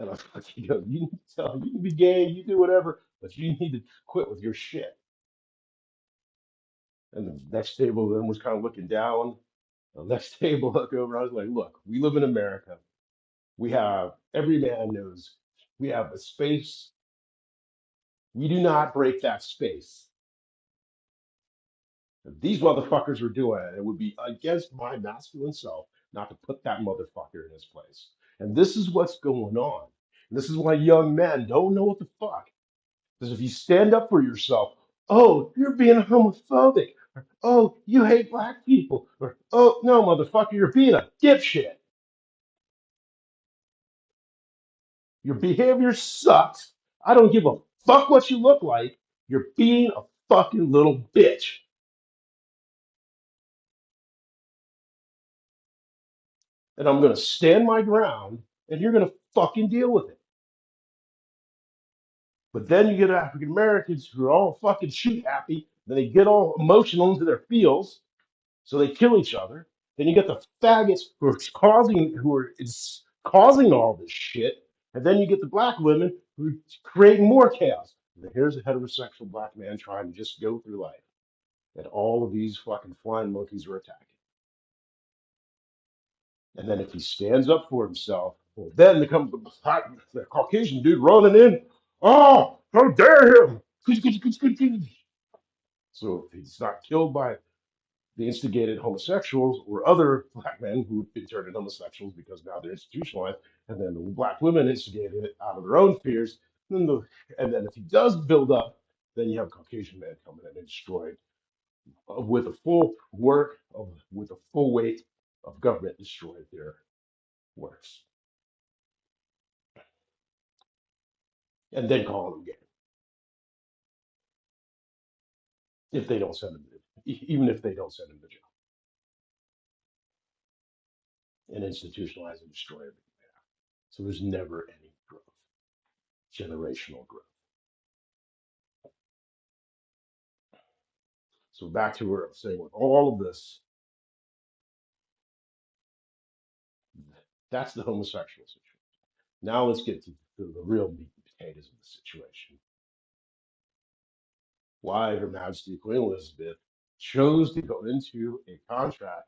And I fucking go, you need to tell, you can be gay, you do whatever, but you need to quit with your shit. And the next table then was kind of looking down. The next table look over. I was like, look, we live in America. We have every man knows we have a space. We do not break that space. If these motherfuckers are doing it, it would be against my masculine self not to put that motherfucker in his place. And this is what's going on. And this is why young men don't know what the fuck. Because if you stand up for yourself, oh, you're being homophobic. Or, oh, you hate black people. Or, oh, no, motherfucker, you're being a dipshit. Your behavior sucks. I don't give a fuck what you look like. You're being a fucking little bitch. And I'm going to stand my ground and you're going to fucking deal with it. But then you get African Americans who are all fucking shoot happy. Then they get all emotional into their feels. So they kill each other. Then you get the faggots who are causing all this shit. And then you get the black women who are creating more chaos. And here's a heterosexual black man trying to just go through life. And all of these fucking flying monkeys are attacking. And then if he stands up for himself, well, then becomes the Caucasian dude running in. Oh, how dare him! So if he's not killed by the instigated homosexuals or other black men who've been turned into homosexuals because now they're institutionalized, and then the black women instigated it out of their own fears, and then if he does build up, then you have Caucasian men coming in and destroyed with a full work of with a full weight of government destroyed their works, and then call them gay if they don't send them, even if they don't send them to jail, and institutionalize and destroy everything. So there's never any growth, generational growth. So back to where I'm saying with all of this, that's the homosexual situation. Now let's get to the real meat and potatoes of the situation. Why Her Majesty Queen Elizabeth chose to go into a contract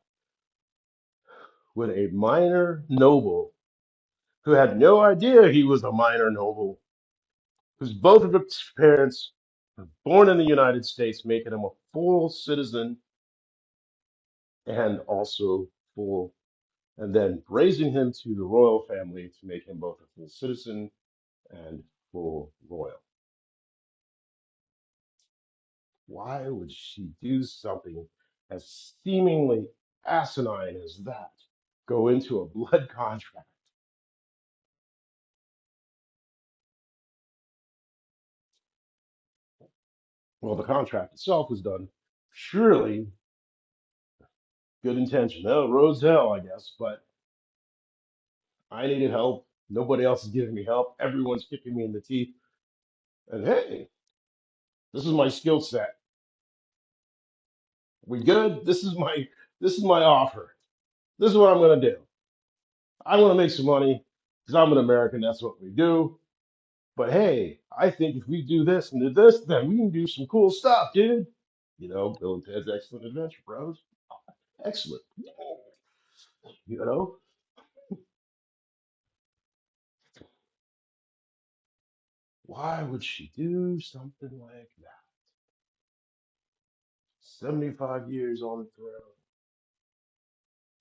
with a minor noble who had no idea he was a minor noble, whose both of his parents were born in the United States, making him a full citizen and also full, and then raising him to the royal family to make him both a full citizen and full royal. Why would she do something as seemingly asinine as that? Go into a blood contract. Well, the contract itself was done surely good intention. Oh, roads to hell, I guess, but I needed help. Nobody else is giving me help. Everyone's kicking me in the teeth. And hey, this is my skill set. We good? This is my offer. This is what I'm gonna do. I want to make some money because I'm an American. That's what we do. But hey, I think if we do this and do this, then we can do some cool stuff, dude. You know, Bill and Ted's Excellent Adventure, bros. Excellent. You know, why would she do something like that? 75 years on the throne,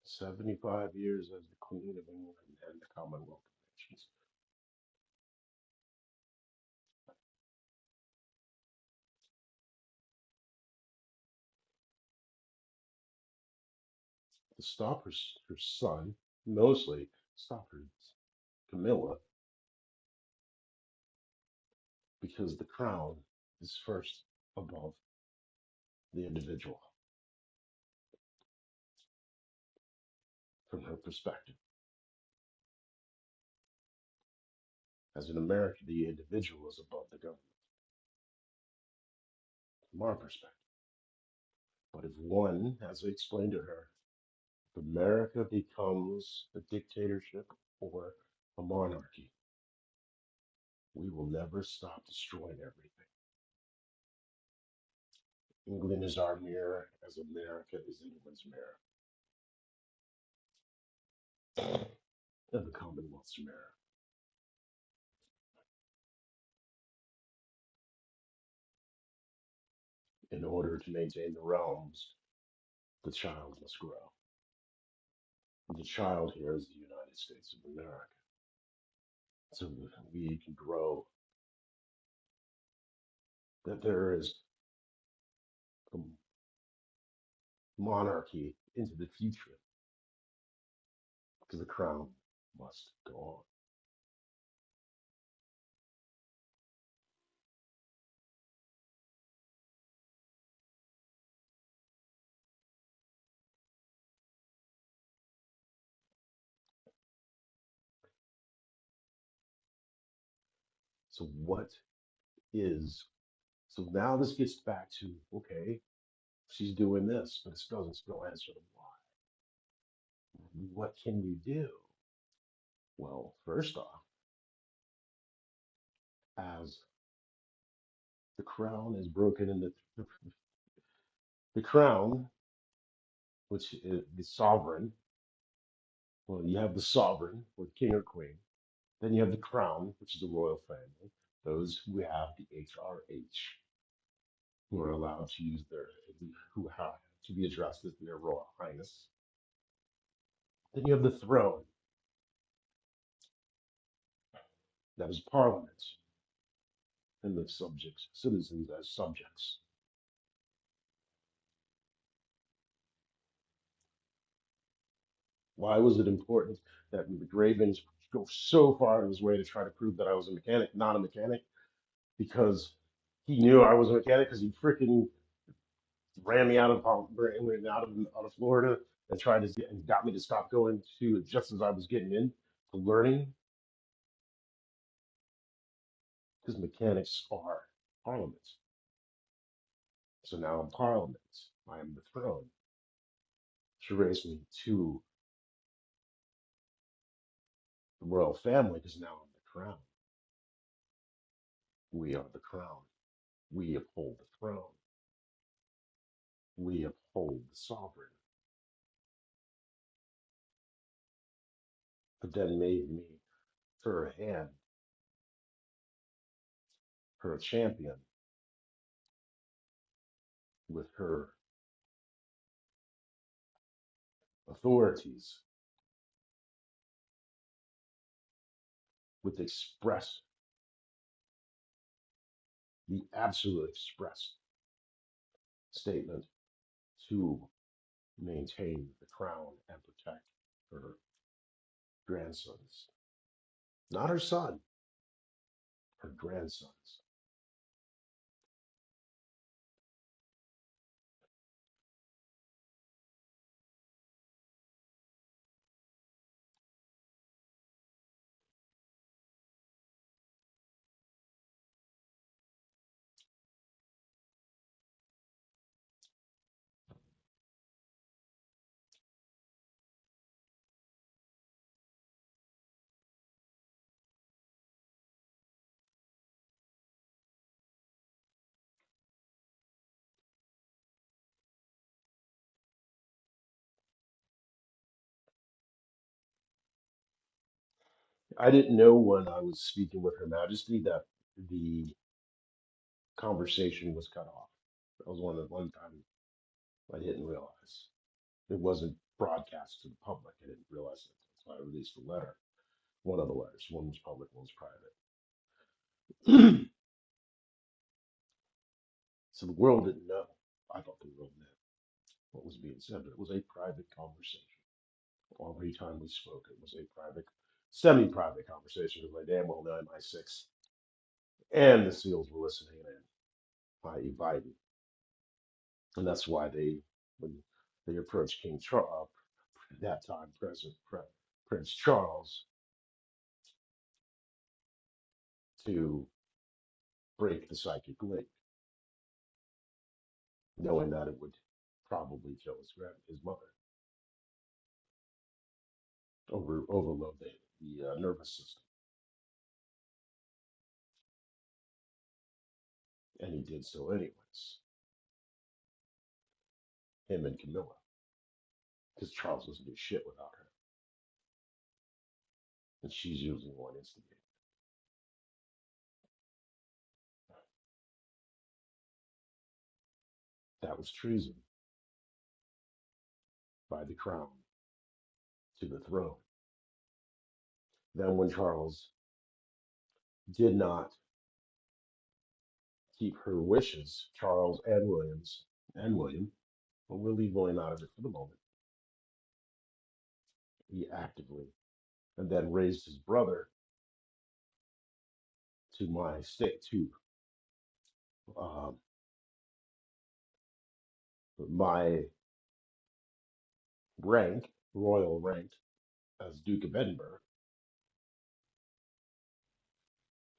75 years as the Queen of England and the Commonwealth of Nations. To stop her son, mostly stop her Camilla, because the crown is first above the individual from her perspective. As an American, the individual is above the government from our perspective. But if one, as I explained to her, if America becomes a dictatorship or a monarchy, we will never stop destroying everything. England is our mirror, as America is England's mirror, and the Commonwealth's mirror. In order to maintain the realms, the child must grow. The child here is the United States of America. So we can grow, that there is a monarchy into the future because the crown must go on. So what is, so now this gets back to, okay, she's doing this, but it doesn't still answer the why. What can you do? Well, first off, as the crown is broken into the crown, which is the sovereign, well, you have the sovereign, or king or queen. Then you have the crown, which is the royal family, those who have the HRH, who are allowed to use their, who have to be addressed as their Royal Highness. Then you have the throne, that is Parliament, and the subjects, citizens as subjects. Why was it important that McRaven go so far in his way to try to prove that I was a mechanic, not a mechanic? Because he knew I was a mechanic because he freaking ran me out of Florida and tried to get, and got me to stop going to just as I was getting in to learning because mechanics are Parliament. So now I'm Parliament. I am the throne. She raised me to the royal family because now I'm the crown. We are the crown. We uphold the throne. We uphold the sovereign. but then made me her hand, her champion with her authorities, with the absolute express statement to maintain the crown and protect her grandsons. Not her son, her grandsons. I didn't know when I was speaking with Her Majesty that the conversation was cut off. That was one time I didn't realize. It wasn't broadcast to the public. I didn't realize it. So I released a letter. One of the letters. One was public, one was private. So the world didn't know. I thought the world knew what was being said, but it was a private conversation. Every time we spoke, it was a private, semi-private conversation with my damn well know MI6. And the SEALs were listening in, i.e. Biden. And that's why when they approached King Charles, at that time Prince Charles, to break the psychic link, knowing that it would probably kill his mother, overload the nervous system. And he did so anyways, him and Camilla, because Charles doesn't do shit without her. And she's usually the one instigating. That was treason by the crown to the throne. Then when Charles did not keep her wishes, Charles and William, but we'll leave William out of it for the moment, he actively and then raised his brother to my state to um, my rank, royal rank as Duke of Edinburgh.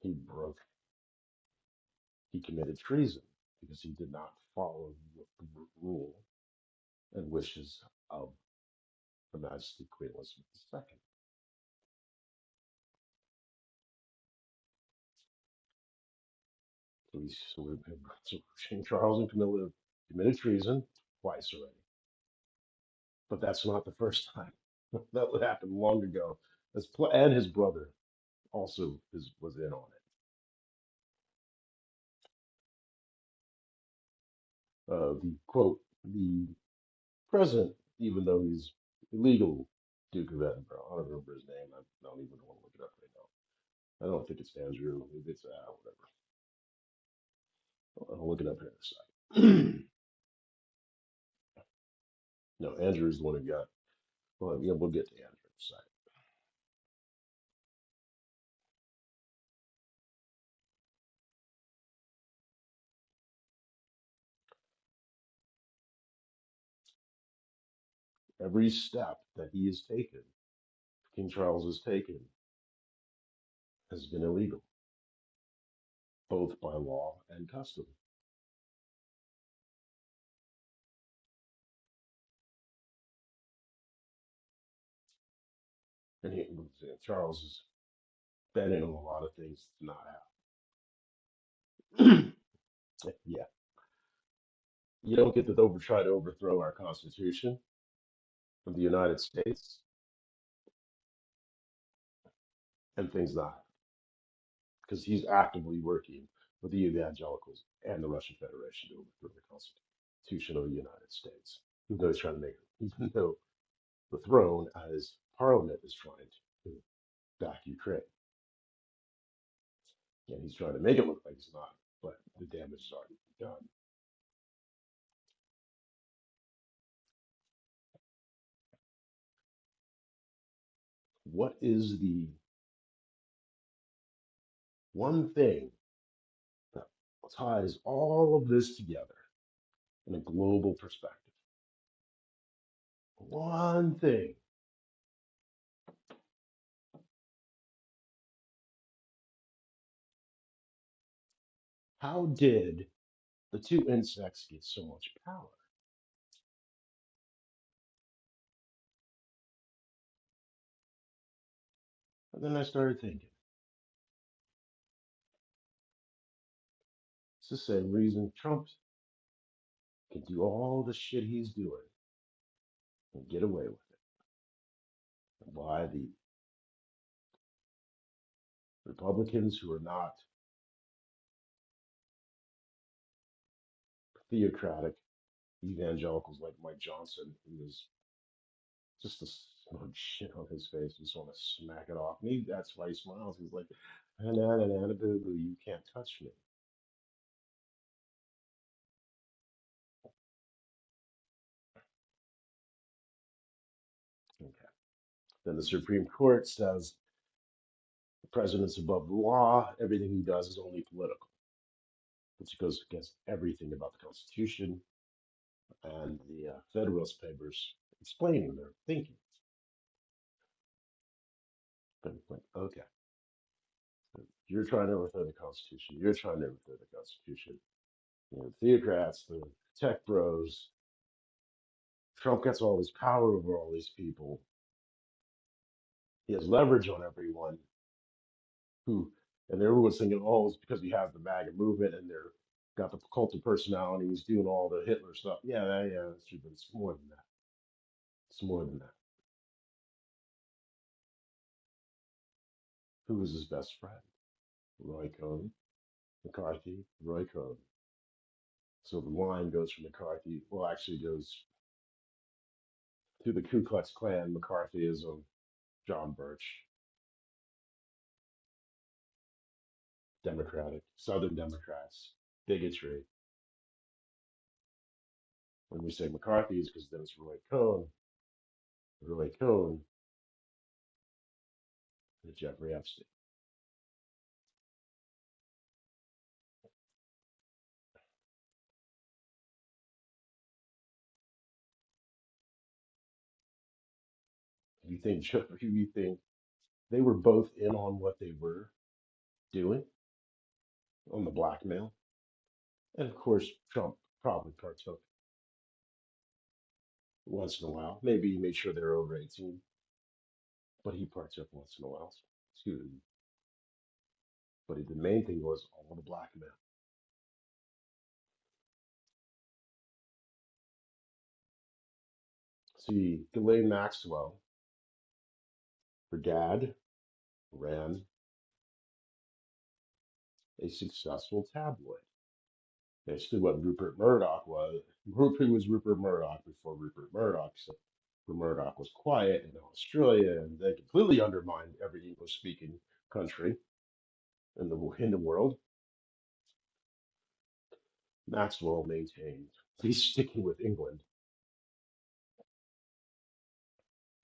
He broke, he committed treason because he did not follow the rule and wishes of Her Majesty Queen Elizabeth II. So King Charles and Camilla committed treason twice already, but that's not the first time. That would happen long ago. And his brother also was in on it. The quote, the president, even though he's illegal Duke of Edinburgh, I don't remember his name. I don't even want to look it up right now. I don't think it's Andrew. Maybe it's whatever. I'll look it up here in a second. No, Andrew's the one who got. Well, yeah, we'll get to Andrew in a second. Every step that he has taken, King Charles has taken, has been illegal, both by law and custom. And Charles has been in a lot of things to not have. Yeah, you don't get to try to overthrow our Constitution of the United States and things not, because he's actively working with the evangelicals and the Russian Federation to overthrow the Constitution of the United States. Even though he's trying to make, even though the throne, as Parliament is trying to back Ukraine, and he's trying to make it look like he's not, but the damage is already done. What is the one thing that ties all of this together in a global perspective? One thing. How did the two insects get so much power? And then I started thinking, it's the same reason Trump can do all the shit he's doing and get away with it. And why the Republicans who are not theocratic evangelicals like Mike Johnson, who is just a smug shit on his face, just want to smack it off. And that's why he smiles. He's like, na na na na boo boo, you can't touch me. Okay. Then the Supreme Court says the president's above the law. Everything he does is only political, which goes against everything about the Constitution and the Federalist Papers explaining their thinking. But like, okay, you're trying to overthrow the Constitution. You're trying to overthrow the Constitution. You know, the theocrats, the tech bros. Trump gets all this power over all these people. He has leverage on everyone who, and everyone's thinking, oh, it's because he has the MAGA movement and they're got the cult of personality. He's doing all the Hitler stuff. Yeah, yeah, that's true, but it's more than that. It's more than that. Who was his best friend? Roy Cohn, McCarthy, Roy Cohn. So the line goes from McCarthy, well, actually goes to the Ku Klux Klan, McCarthyism, John Birch, Democratic, Southern Democrats, bigotry. When we say McCarthy, it's because then it's Roy Cohn, and Jeffrey Epstein. You think they were both in on what they were doing on the blackmail? And of course, Trump probably partook once in a while. Maybe he made sure they were over 18, but he partook once in a while. Excuse me. But the main thing was all the blackmail. See, Ghislane Maxwell, her dad, ran a successful tabloid. Basically, what Rupert Murdoch was. Rupert was Rupert Murdoch before Rupert Murdoch. So Murdoch was quiet in Australia, and they completely undermined every English-speaking country in the world. Maxwell maintained he's sticking with England,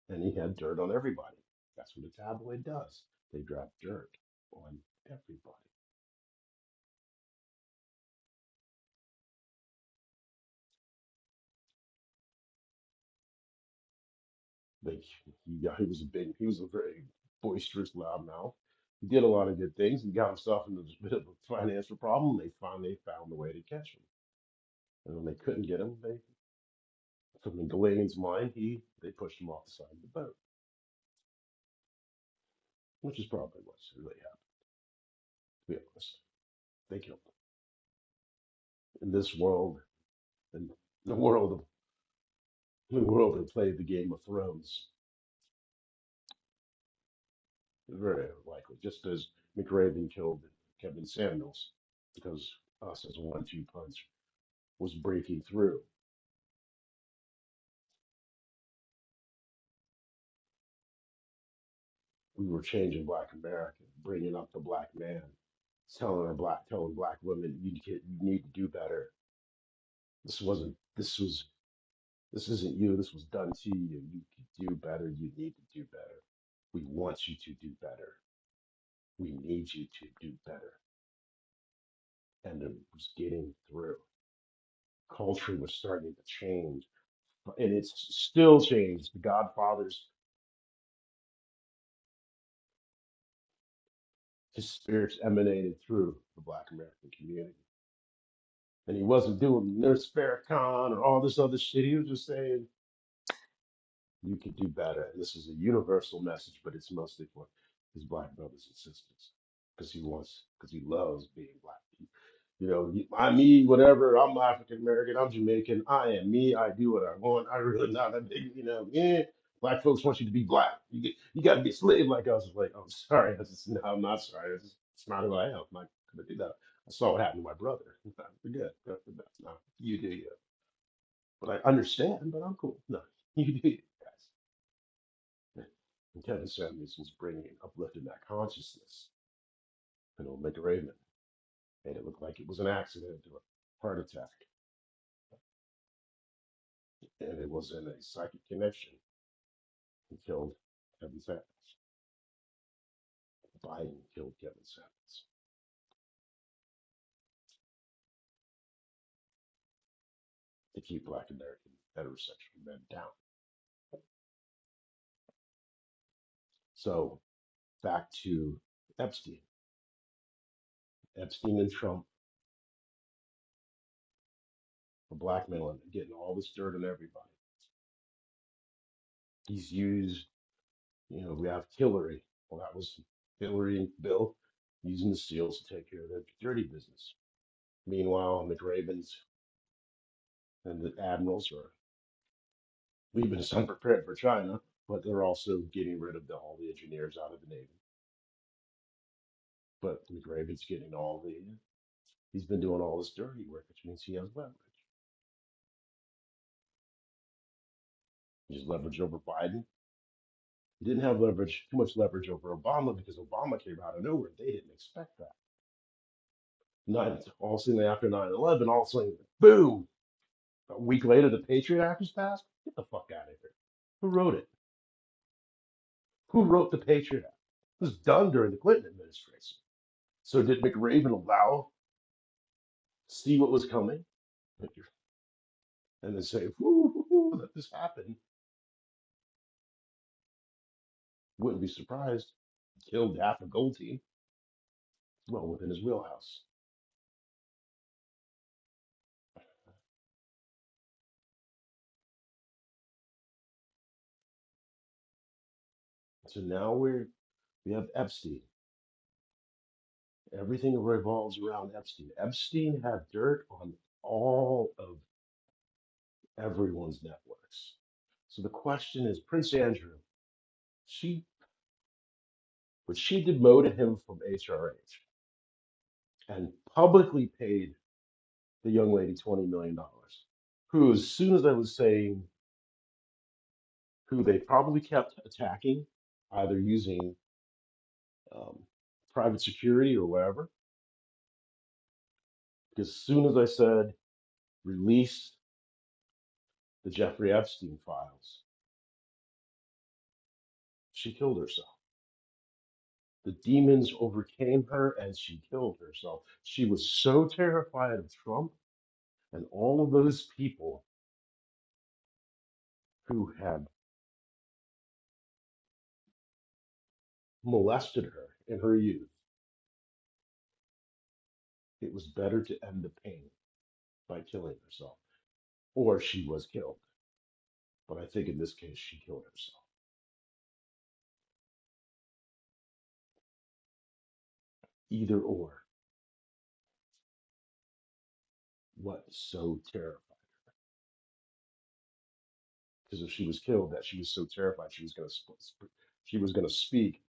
and he had dirt on everybody. That's what a tabloid does. They drop dirt on everybody. Like he was a very boisterous loudmouth. He did a lot of good things. He got himself into a bit of a financial problem. They finally found a way to catch him. And when they couldn't get him, they, from Ghislaine's mind, they pushed him off the side of the boat, which is probably what's really happened. To be honest, they killed him. In this world, in the world that played the Game of Thrones, very likely. Just as McRaven killed Kevin Samuels because us as a 1-2 punch was breaking through. We were changing Black America, bringing up the black man, telling black women you need to do better. This wasn't. This was. This isn't you. This was done to you. You can do better. You need to do better. We want you to do better. We need you to do better. And it was getting through. Culture was starting to change, and it's still changed. The Godfather's his spirits emanated through the Black American community, and he wasn't doing Nurse Farrakhan or all this other shit. He was just saying you can do better. And this is a universal message, but it's mostly for his black brothers and sisters because he loves being black. You know, I, me, whatever. I'm African American. I'm Jamaican. I am me. I do what I want. I really not that big. You know, yeah. Black folks want you to be black. You got to be a slave like us. It's like, oh, sorry. No, I'm not sorry. It's not who I am. I'm not gonna do that. I saw what happened to my brother. Forget. No, you do you. But I understand. But I'm cool. No, you do you, guys. And Kevin Samuels was bringing, uplifting that consciousness. You know, McRaven made it look like it was an accident or a heart attack, and it wasn't a psychic connection. He killed Kevin Samuels. Biden killed Kevin Samuels to keep Black American heterosexual men down. So back to Epstein. Epstein and Trump for blackmailing, getting all this dirt on everybody. He's used, you know, we have Hillary. Well, that was Hillary and Bill using the SEALs to take care of their dirty business. Meanwhile, McRaven's and the admirals are leaving us unprepared for China, but they're also getting rid of all the engineers out of the Navy. But McRaven's getting he's been doing all this dirty work, which means he has leverage. He's leverage over Biden. He didn't have too much leverage over Obama because Obama came out of nowhere. They didn't expect that. Not all of a sudden after 9/11, all of a sudden, boom, a week later, the Patriot Act was passed. Get the fuck out of here. Who wrote it? Who wrote the Patriot Act? It was done during the Clinton administration. So did McRaven see what was coming, and then say, whoo, let this happen? Wouldn't be surprised. Killed half a gold team. Well, within his wheelhouse. So now we have Epstein. Everything revolves around Epstein. Epstein had dirt on all of everyone's networks. So the question is, Prince Andrew, she but she demoted him from HRH and publicly paid the young lady $20 million, who, as soon as I was saying, who they probably kept attacking, either using um, private security or whatever, because as soon as I said release the Jeffrey Epstein files, she killed herself. The demons overcame her and she killed herself. She was so terrified of Trump and all of those people who had molested her in her youth. It was better to end the pain by killing herself, or she was killed. But I think in this case, she killed herself. Either or. What so terrified? Because if she was killed, that she was so terrified she was going to speak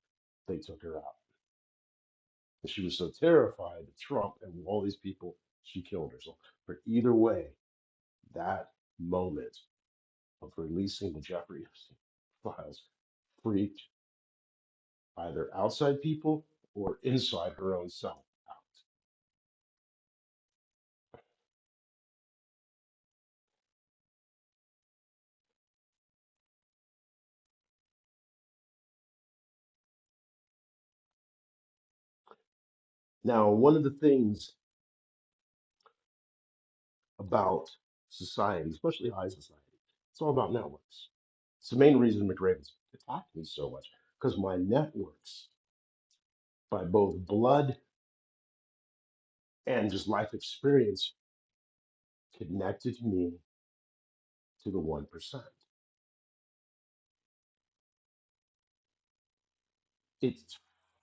they took her out. And she was so terrified of Trump and all these people, she killed herself. But either way, that moment of releasing the Jeffrey Epstein files freaked either outside people or inside her own self out. Now, one of the things about society, especially high society, it's all about networks. It's the main reason McRaven's attacked me so much because my networks, by both blood and just life experience, connected me to the 1%. It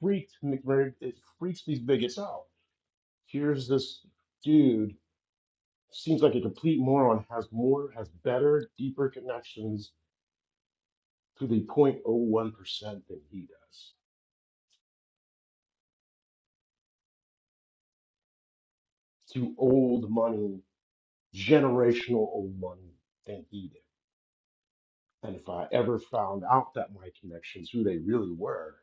it freaks these bigots out. Here's this dude, seems like a complete moron, has better, deeper connections to the 0.01% than he does, to old money, generational old money than he did. And if I ever found out that my connections, who they really were,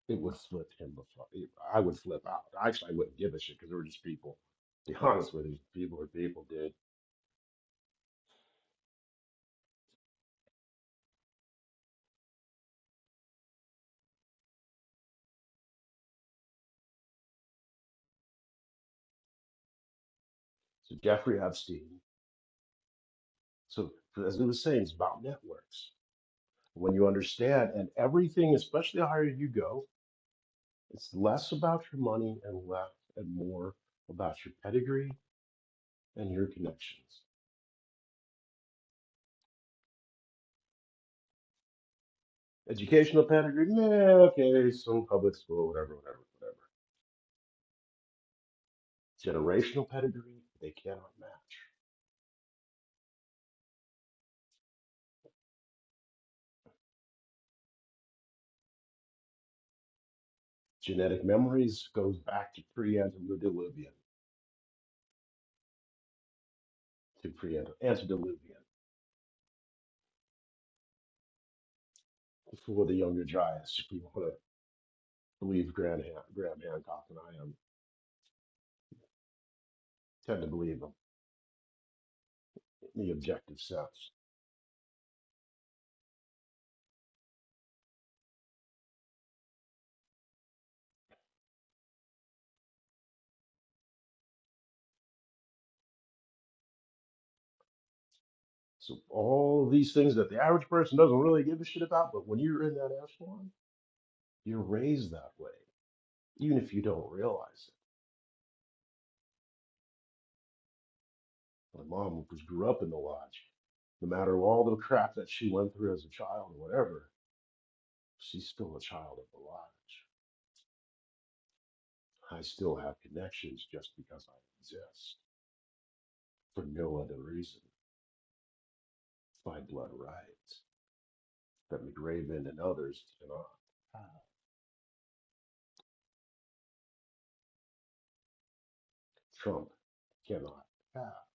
it would flip him the fuck. I would flip out. Actually, I wouldn't give a shit because they were just people. To be honest with you, people are people, dude. So Jeffrey Epstein. So as I was saying, it's about networks. When you understand, and everything, especially the higher you go, it's less about your money and less and more about your pedigree and your connections. Educational pedigree, meh, okay, some public school, whatever, whatever, whatever. Generational pedigree, they cannot match. Genetic memories goes back to pre-antediluvian, to pre-antediluvian, before the Younger Dryas. If you want to believe Graham Hancock, and I tend to believe them in the objective sense. So all these things that the average person doesn't really give a shit about, but when you're in that echelon, you're raised that way, even if you don't realize it. My mom was grew up in the lodge. No matter all the crap that she went through as a child or whatever, she's still a child of the lodge. I still have connections just because I exist for no other reason. My blood rights that McRaven and others cannot have. Trump cannot have.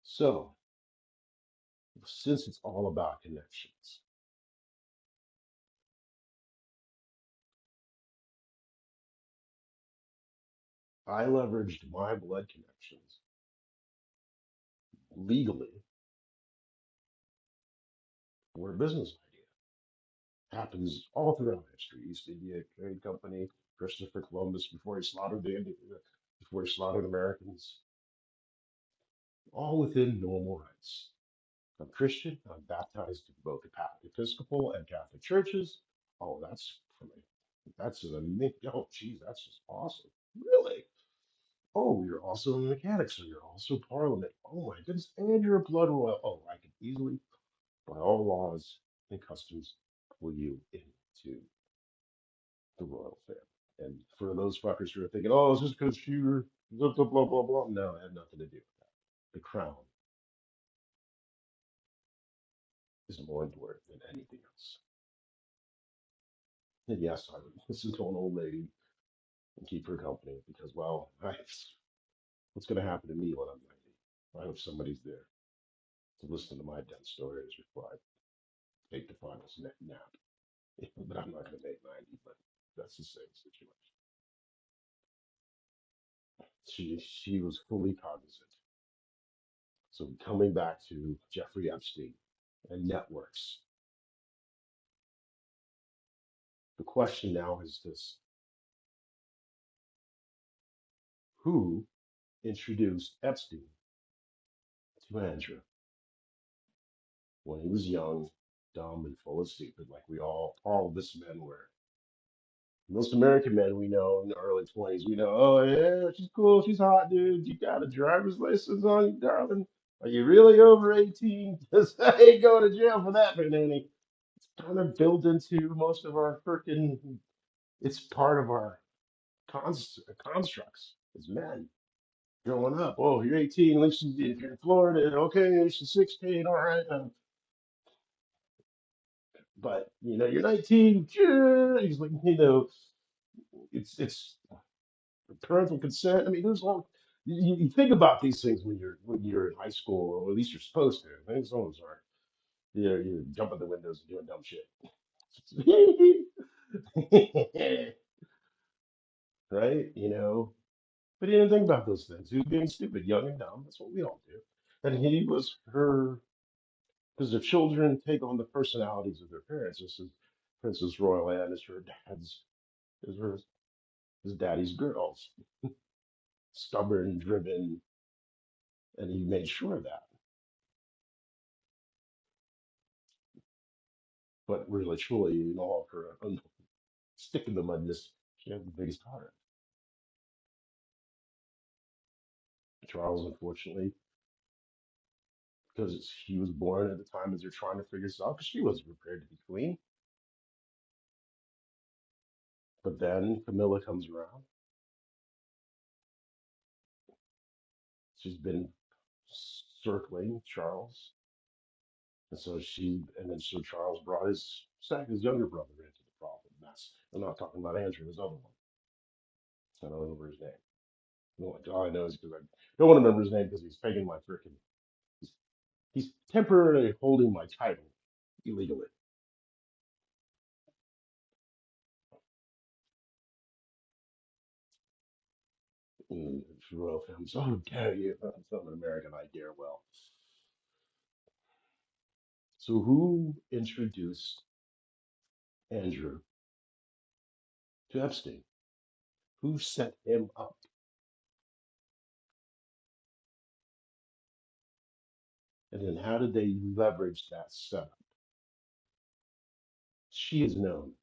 So, since it's all about connections, I leveraged my blood connections legally for a business idea. Happens all throughout history. East India Trade Company, Christopher Columbus before he slaughtered Americans, all within normal rights. I'm Christian. I'm baptized in both the Episcopal and Catholic churches. Oh, that's an amazing. Oh, geez, that's just awesome. Really? Oh, you're also a mechanic, so you're also Parliament. Oh my goodness, and you're a blood royal. Oh, I could easily, by all laws and customs, pull you into the royal family. And for those fuckers who are thinking, oh, it's just because you're blah blah blah blah blah. No, it had nothing to do with that. The crown is more important than anything else. And yes, I would listen to an old lady and keep her company because, well, what's going to happen to me when I'm 90? I hope somebody's there to listen to my 10 stories before I take the final nap. But I'm not going to make 90, but that's the same situation. She was fully cognizant. So coming back to Jeffrey Epstein and networks, the question now is this: who introduced Epstein to Andrew when he was young, dumb, and full of stupid, like all of us men were? Most American men we know in the early 20s, we know, oh yeah, she's cool, she's hot, dude. You got a driver's license on you, darling? Are you really over 18? Because I ain't going to jail for that, Nanny. It's kind of built into most of our freaking, it's part of our constructs as men growing up. Oh, you're 18, at least if you're in Florida, okay, she's 16, all right. But, you're 19, he's like, it's parental consent. I mean, there's all you think about these things when you're in high school, or at least you're supposed to. I think some of us are. You're jumping the windows and doing dumb shit, right? But he didn't think about those things. He was being stupid, young and dumb. That's what we all do. And he was her, because the children take on the personalities of their parents. This is Princess Royal Anne is her dad's, is her his daddy's girls, stubborn, driven, and he made sure of that. But really, truly, all of her stick in the mud. This she had the biggest heart. Charles, unfortunately, because he was born at the time as they're trying to figure this out, because she wasn't prepared to be queen. But then Camilla comes around. She's been circling Charles, and so Charles brought his younger brother into the problem. I'm not talking about Andrew, his other one. I don't remember his name. No, all I know is because I don't want to remember his name because he's taking my freaking. He's, he's temporarily holding my title illegally. Royal family. So how dare you? I'm an American. I dare well. So who introduced Andrew to Epstein? Who set him up? And then how did they leverage that setup? She is known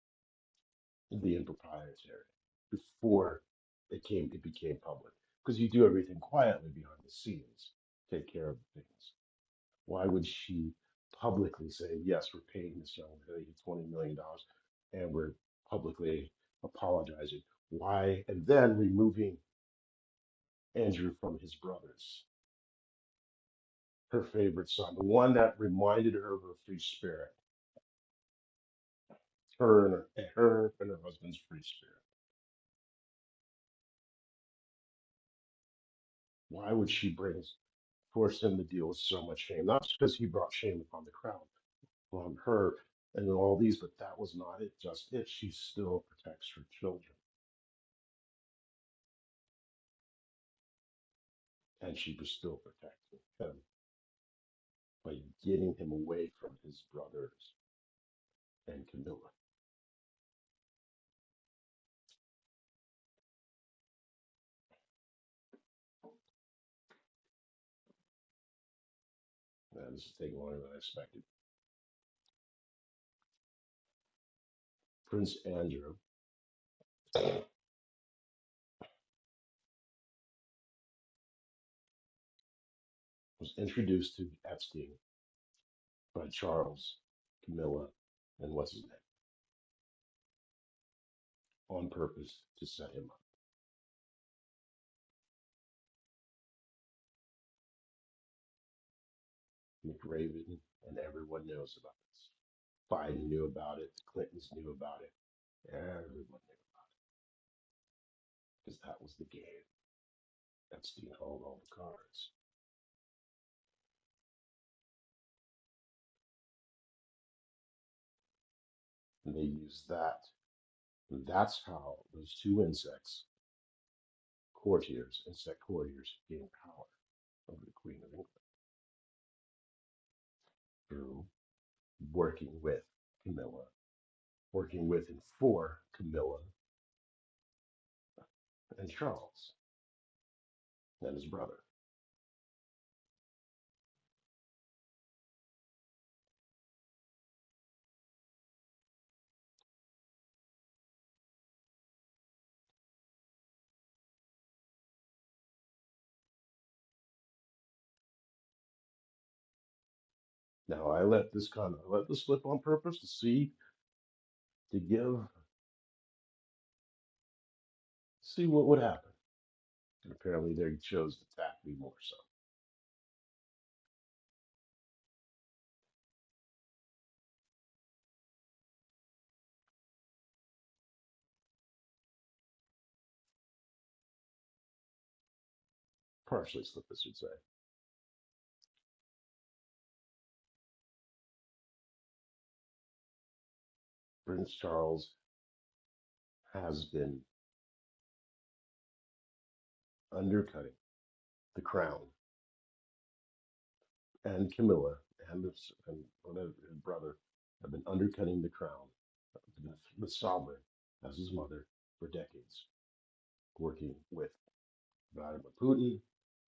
as being proprietary before it became public. Because you do everything quietly behind the scenes, take care of things. Why would she publicly say, yes, we're paying this young lady $20 million and we're publicly apologizing? Why? And then removing Andrew from his brothers, her favorite son, the one that reminded her of her free spirit, her and her husband's free spirit. Why would she force him to deal with so much shame? Not because he brought shame upon the crowd, on her and all these, but that was not it. Just it. She still protects her children, and she was still protecting him by getting him away from his brothers and Camilla. This is taking longer than I expected. Prince Andrew was introduced to Epstein by Charles, Camilla, and what's his name, on purpose to set him up. McRaven and everyone knows about this. Biden knew about it. The Clintons knew about it. Everyone knew because that was the game. Epstein held all the cards. And they used that. And that's how those two insect courtiers, gained power over the Queen of England through working with Camilla, working with and for Camilla and Charles and his brother. Now I let this slip on purpose to see what would happen. And apparently they chose to attack me more so. Partially slip, I should say. Prince Charles has been undercutting the crown, and Camilla and whatever his brother have been undercutting the crown, the sovereign as his mother for decades, working with Vladimir Putin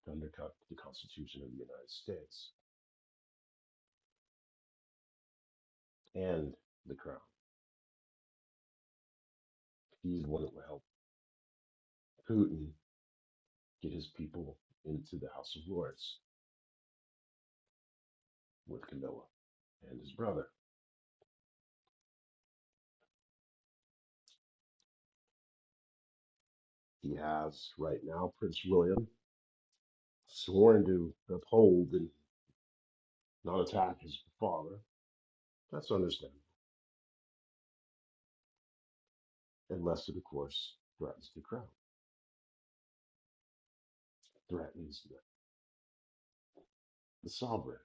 to undercut the Constitution of the United States and the crown. He's the one that will help Putin get his people into the House of Lords with Camilla and his brother. He has right now Prince William sworn to uphold and not attack his father. That's understandable, unless it, of course, threatens the crown, threatens the sovereign,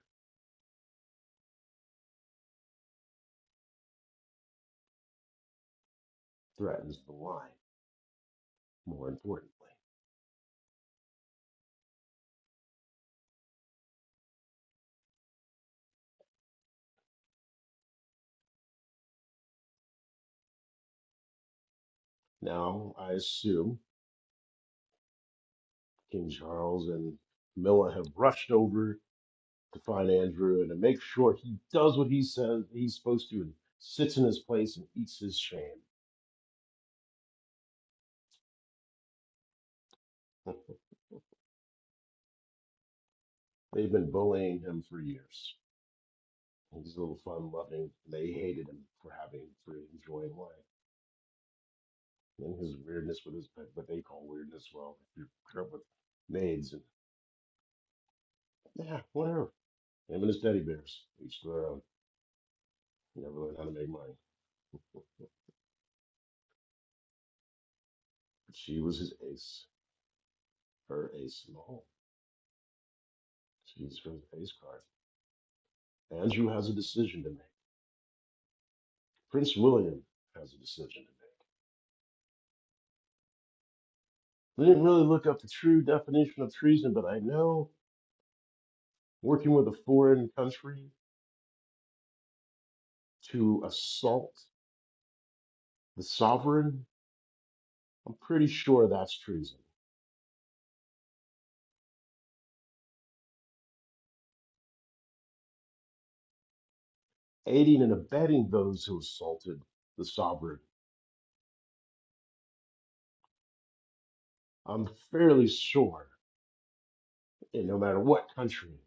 threatens the line, more importantly. Now, I assume King Charles and Camilla have rushed over to find Andrew and to make sure he does what he says he's supposed to and sits in his place and eats his shame. They've been bullying him for years. He's a little fun loving. They hated him for enjoying life. And his weirdness with his, what they call weirdness, well, if you grew up with maids and, yeah, whatever. Him and his teddy bears, each to their own. Never learned how to make money. But she was his ace, her ace in the hole. She's her ace card. Andrew has a decision to make. Prince William has a decision to make. I didn't really look up the true definition of treason, but I know working with a foreign country to assault the sovereign, I'm pretty sure that's treason. Aiding and abetting those who assaulted the sovereign, I'm fairly sure, and no matter what country,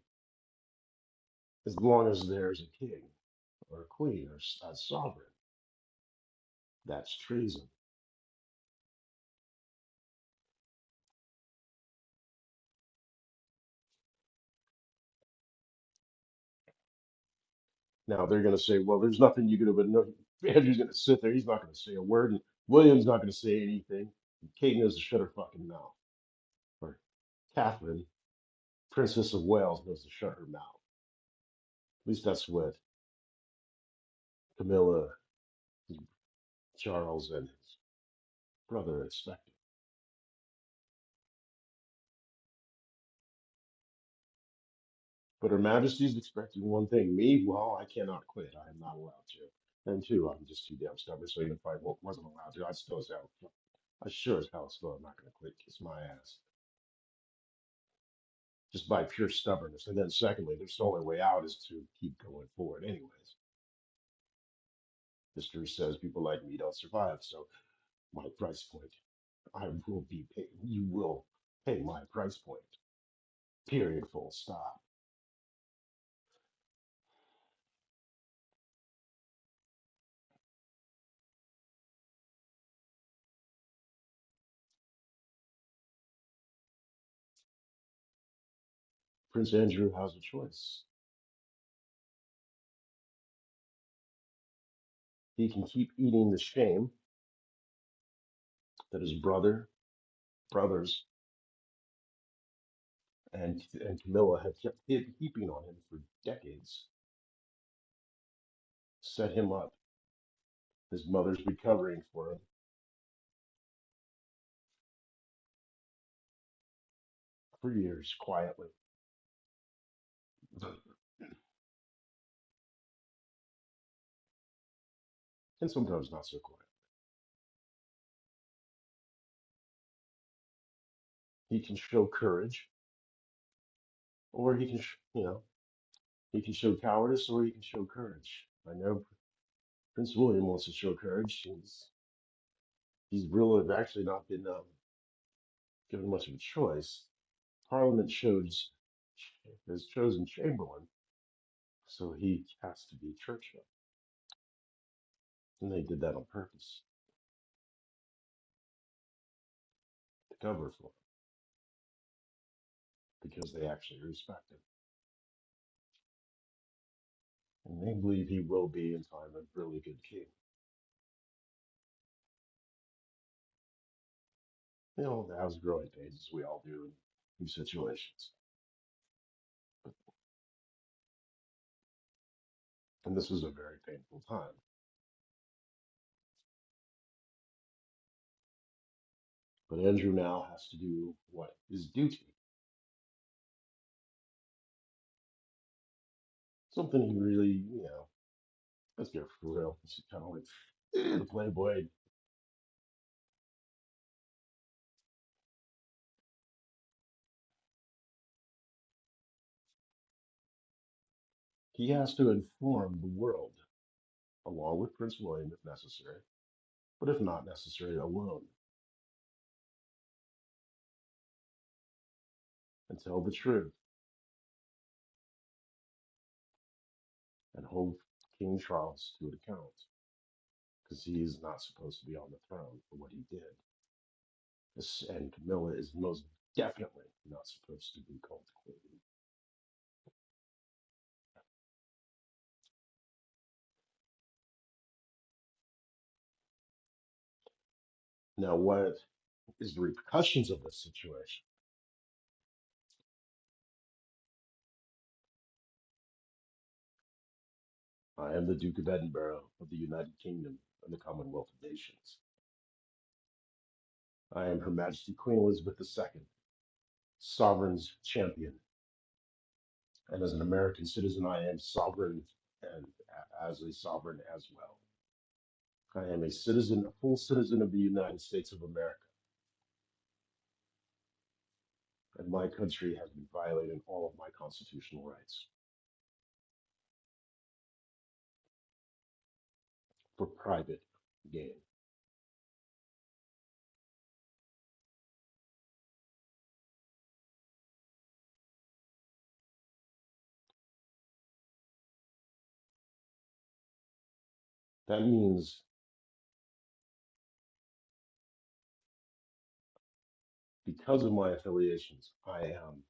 as long as there's a king or a queen or a sovereign, that's treason. Now they're going to say, well, there's nothing you could have been. No, Andrew's going to sit there. He's not going to say a word, and William's not going to say anything. And Kate knows to shut her fucking mouth. Or Catherine, Princess of Wales, knows to shut her mouth. At least that's what Camilla, Charles, and his brother expected. But Her Majesty's expecting one thing. Me, well, I cannot quit. I am not allowed to. And two, I'm just too damn stubborn. So even if I wasn't allowed to, I'd still as hell. I sure as hell still am not going to quit. Kiss my ass. Just by pure stubbornness. And then secondly, there's the only way out is to keep going forward anyways. History says people like me don't survive. So my price point, I will be paid. You will pay my price point. Period. Full stop. Prince Andrew has a choice. He can keep eating the shame that his brothers, and Camilla have kept heaping on him for decades, set him up. His mother's recovering for him for years quietly, and sometimes not so quiet. He can show courage, or he can, he can show cowardice, or he can show courage. I know Prince William wants to show courage. He's really actually not been given much of a choice. Parliament has chosen Chamberlain, so he has to be Churchill, and they did that on purpose to cover for him because they actually respect him, and they believe he will be in time a really good king. That has growing pains, as we all do in these situations. And this was a very painful time. But Andrew now has to do what is duty, something he really, let's get for real. It's kind of like the Playboy. He has to inform the world, along with Prince William if necessary, but if not necessary, alone, and tell the truth and hold King Charles to account, because he is not supposed to be on the throne for what he did. And Camilla is most definitely not supposed to be called queen. Now, what is the repercussions of this situation? I am the Duke of Edinburgh of the United Kingdom and the Commonwealth of Nations. I am Her Majesty Queen Elizabeth II, sovereign's champion. And as an American citizen, I am sovereign and as a sovereign as well. I am a citizen, a full citizen of the United States of America, and my country has been violating all of my constitutional rights for private gain. That means because of my affiliations, I am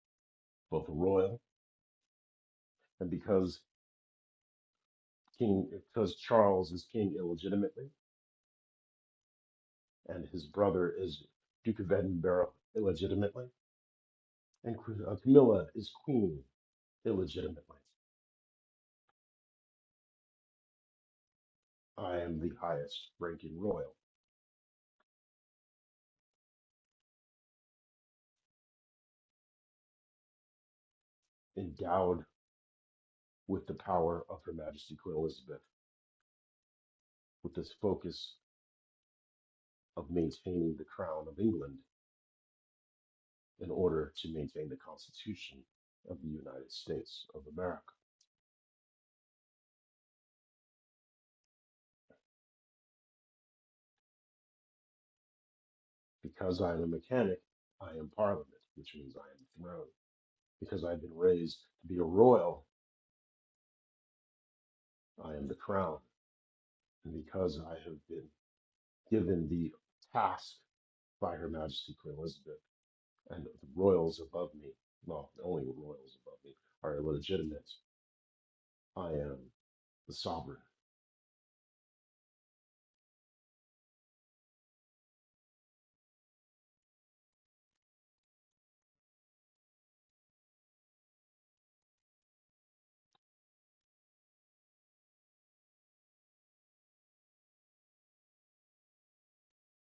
both royal, and because king because Charles is king illegitimately, and his brother is Duke of Edinburgh illegitimately, and Camilla is queen illegitimately. I am the highest ranking royal, endowed with the power of Her Majesty Queen Elizabeth, with this focus of maintaining the crown of England in order to maintain the Constitution of the United States of America. Because I am a mechanic, I am Parliament, which means I am the throne. Because I've been raised to be a royal, I am the crown. And because I have been given the task by Her Majesty Queen Elizabeth and the royals above me, well, the only royals above me are illegitimate, I am the sovereign.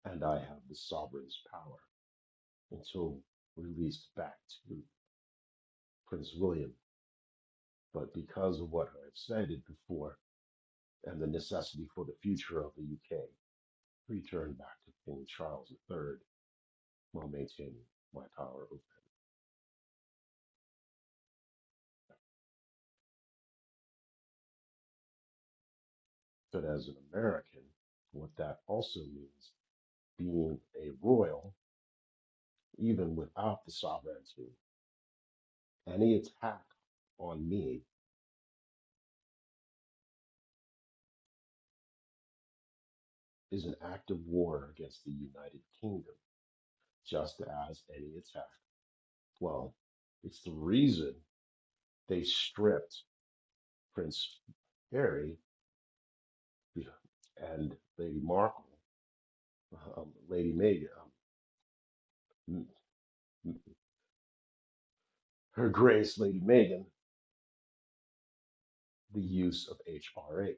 And I have the sovereign's power until released back to Prince William. But because of what I've stated before and the necessity for the future of the UK, return back to King Charles III while maintaining my power over him. But as an American, what that also means, being a royal, even without the sovereignty, any attack on me is an act of war against the United Kingdom, just as any attack. Well, it's the reason they stripped Prince Harry and Lady Markle, Lady Meghan, Her Grace Lady Meghan, the use of HRH.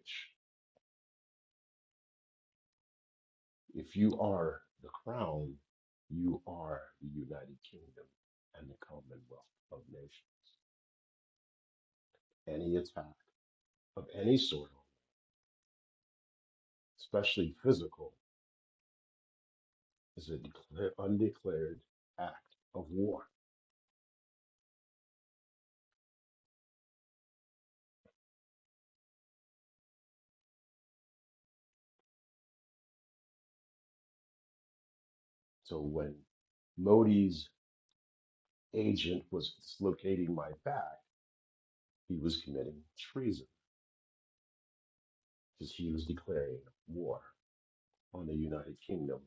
If you are the crown, you are the United Kingdom and the Commonwealth of Nations. Any attack of any sort, especially physical, is an undeclared act of war. So when Modi's agent was dislocating my back, he was committing treason because he was declaring war on the United Kingdom,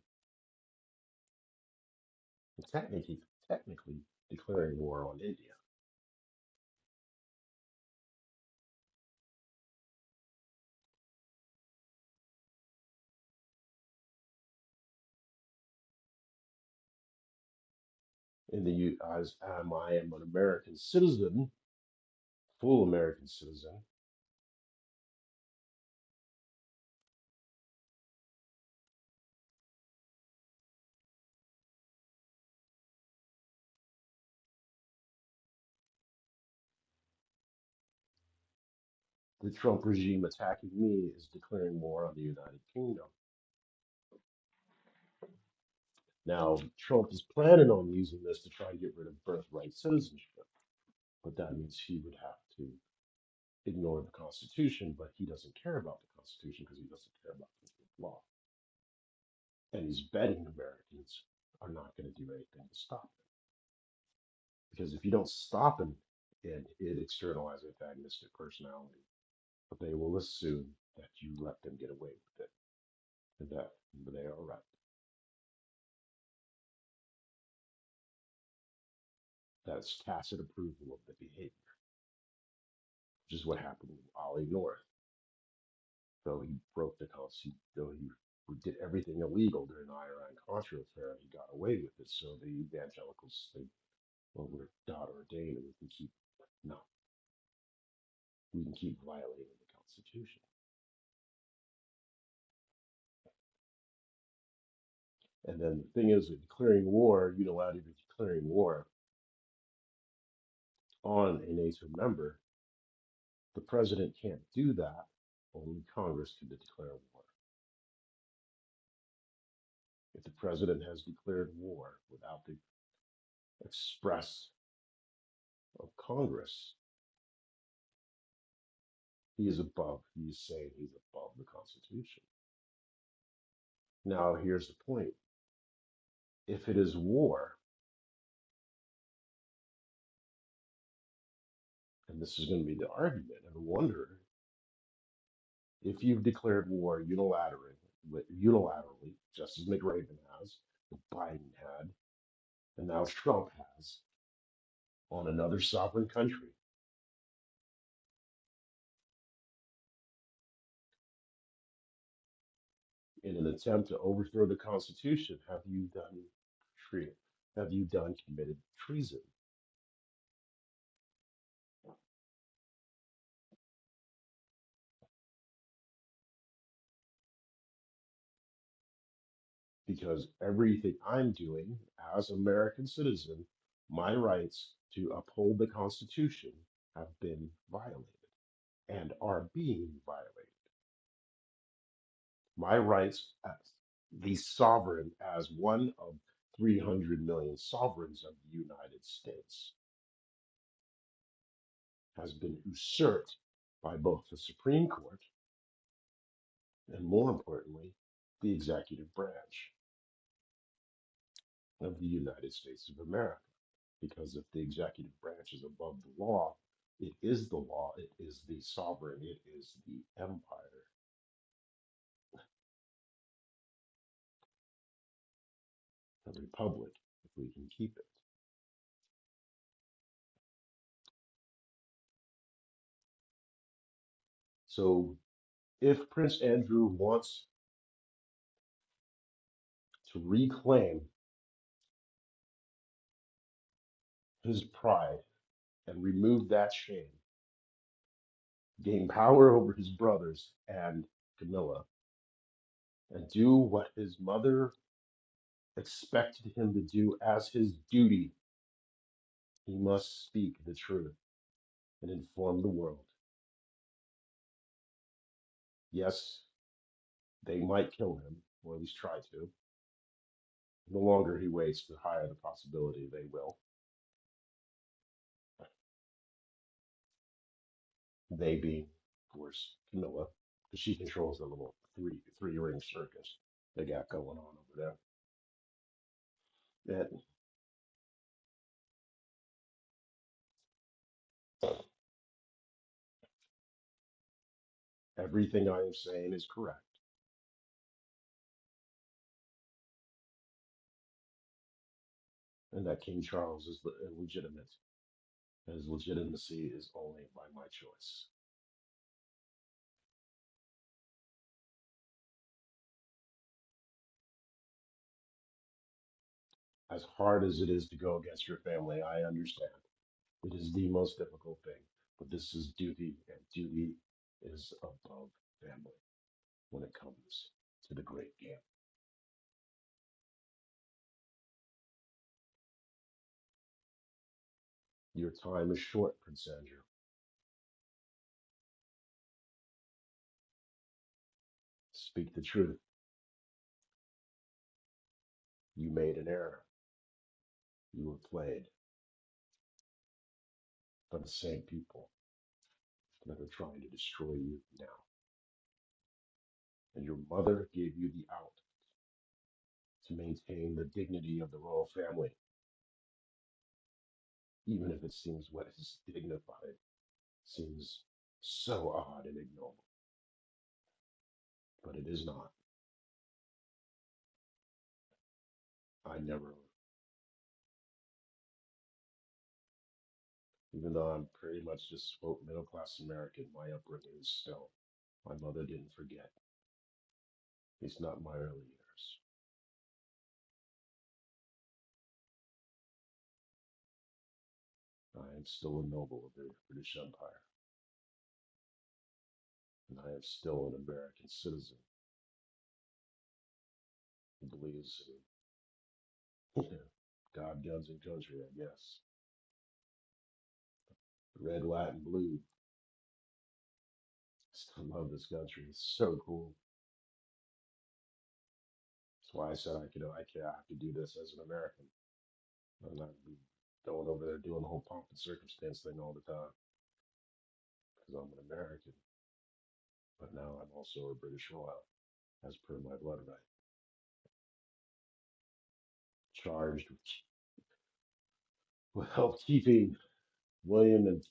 and technically declaring war on India. In the as I am an American citizen, full American citizen, the Trump regime attacking me is declaring war on the United Kingdom. Now, Trump is planning on using this to try and get rid of birthright citizenship, but that means he would have to ignore the Constitution, but he doesn't care about the Constitution because he doesn't care about the law. And he's betting Americans are not going to do anything to stop it. Because if you don't stop him, it externalizes antagonistic personality. But they will assume that you let them get away with it. And that they are right. That's tacit approval of the behavior, which is what happened with Ollie North. though he broke the Constitution, though he did everything illegal during the Iran-Contra affair, he got away with it. So the evangelicals think, well, we're God ordained, and no, we can keep violating the Constitution. And then the thing is, with declaring war, unilaterally declaring war on a NATO member, the president can't do that. Only Congress can declare war. If the president has declared war without the express of Congress, he is saying he's above the Constitution. Now, here's the point. If it is war, and this is going to be the argument and the wonder, if you've declared war unilaterally, just as McRaven has, Biden had, and now Trump has, on another sovereign country, in an attempt to overthrow the Constitution, have you done committed treason? Because everything I'm doing as an American citizen, my rights to uphold the Constitution have been violated and are being violated. My rights as the sovereign, as one of 300 million sovereigns of the United States, has been usurped by both the Supreme Court and, more importantly, the executive branch of the United States of America. Because if the executive branch is above the law, it is the law, it is the sovereign, it is the empire, the republic, if we can keep it. So if Prince Andrew wants to reclaim his pride and remove that shame, gain power over his brothers and Camilla, and do what his mother expected him to do as his duty, he must speak the truth and inform the world. Yes, they might kill him, or at least try to. The longer he waits, the higher the possibility they will. They being, of course, Camilla, because she controls the little three ring circus they got going on over there. And everything I am saying is correct, and that King Charles is illegitimate. His legitimacy is only by my choice. As hard as it is to go against your family, I understand. It is the most difficult thing, but this is duty, and duty is above family when it comes to the great game. Your time is short, Prince Andrew. Speak the truth. You made an error. You were played by the same people that are trying to destroy you now. And your mother gave you the out to maintain the dignity of the royal family, even if it seems what is dignified seems so odd and ignoble. But it is not. I never, even though I'm pretty much just quote middle class American, my upbringing is still My mother didn't forget, at least not in my early years. I am still a noble of the British Empire, and I am still an American citizen who believes in God, guns, and country, I guess. Red, white, and blue. I still love this country. It's so cool. That's why I said I have to do this as an American. I'm not be going over there doing the whole pomp and circumstance thing all the time because I'm an American. But now I'm also a British royal, as per my blood right, charged with help keeping William and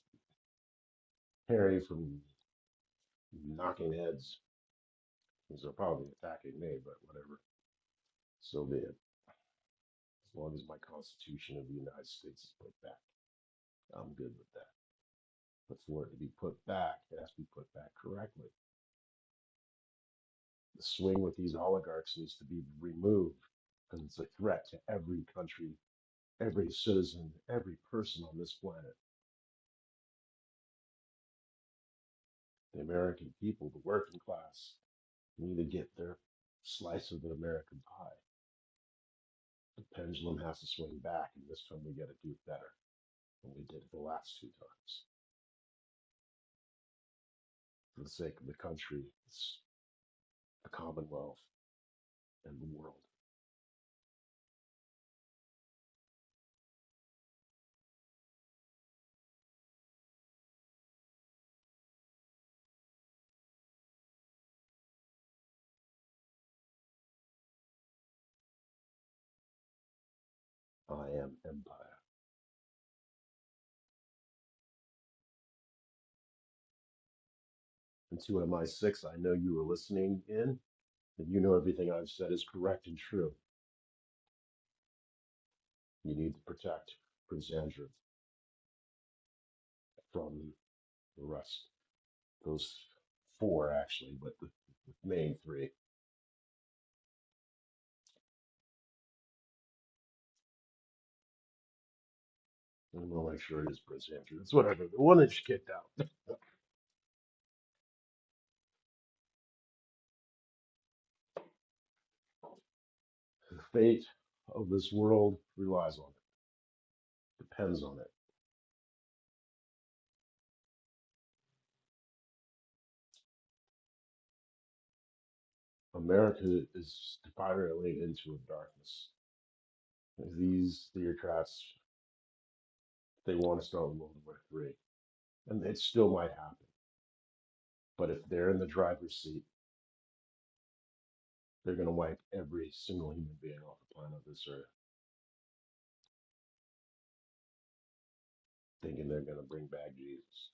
Harry from knocking heads. Because they're probably attacking me, but whatever. So be it. As long as my Constitution of the United States is put back, I'm good with that. But for it to be put back, it has to be put back correctly. The swing with these oligarchs needs to be removed because it's a threat to every country, every citizen, every person on this planet. The American people, the working class, need to get their slice of the American pie. The pendulum has to swing back, and this time we got to do better than we did the last two times. For the sake of the country, the Commonwealth, and the world. I am empire. And to MI6, I know you were listening in, and you know everything I've said is correct and true. You need to protect Prince Andrew from the rest. Those four, actually, but the main three. I'm gonna make sure it is Prince Andrew. It's whatever. The one that you kicked out. The fate of this world relies on it, depends on it. America is spiraling into a darkness. These theocrats, they want to start World War III, and it still might happen. But if they're in the driver's seat, they're going to wipe every single human being off the planet of this earth, thinking they're going to bring back Jesus.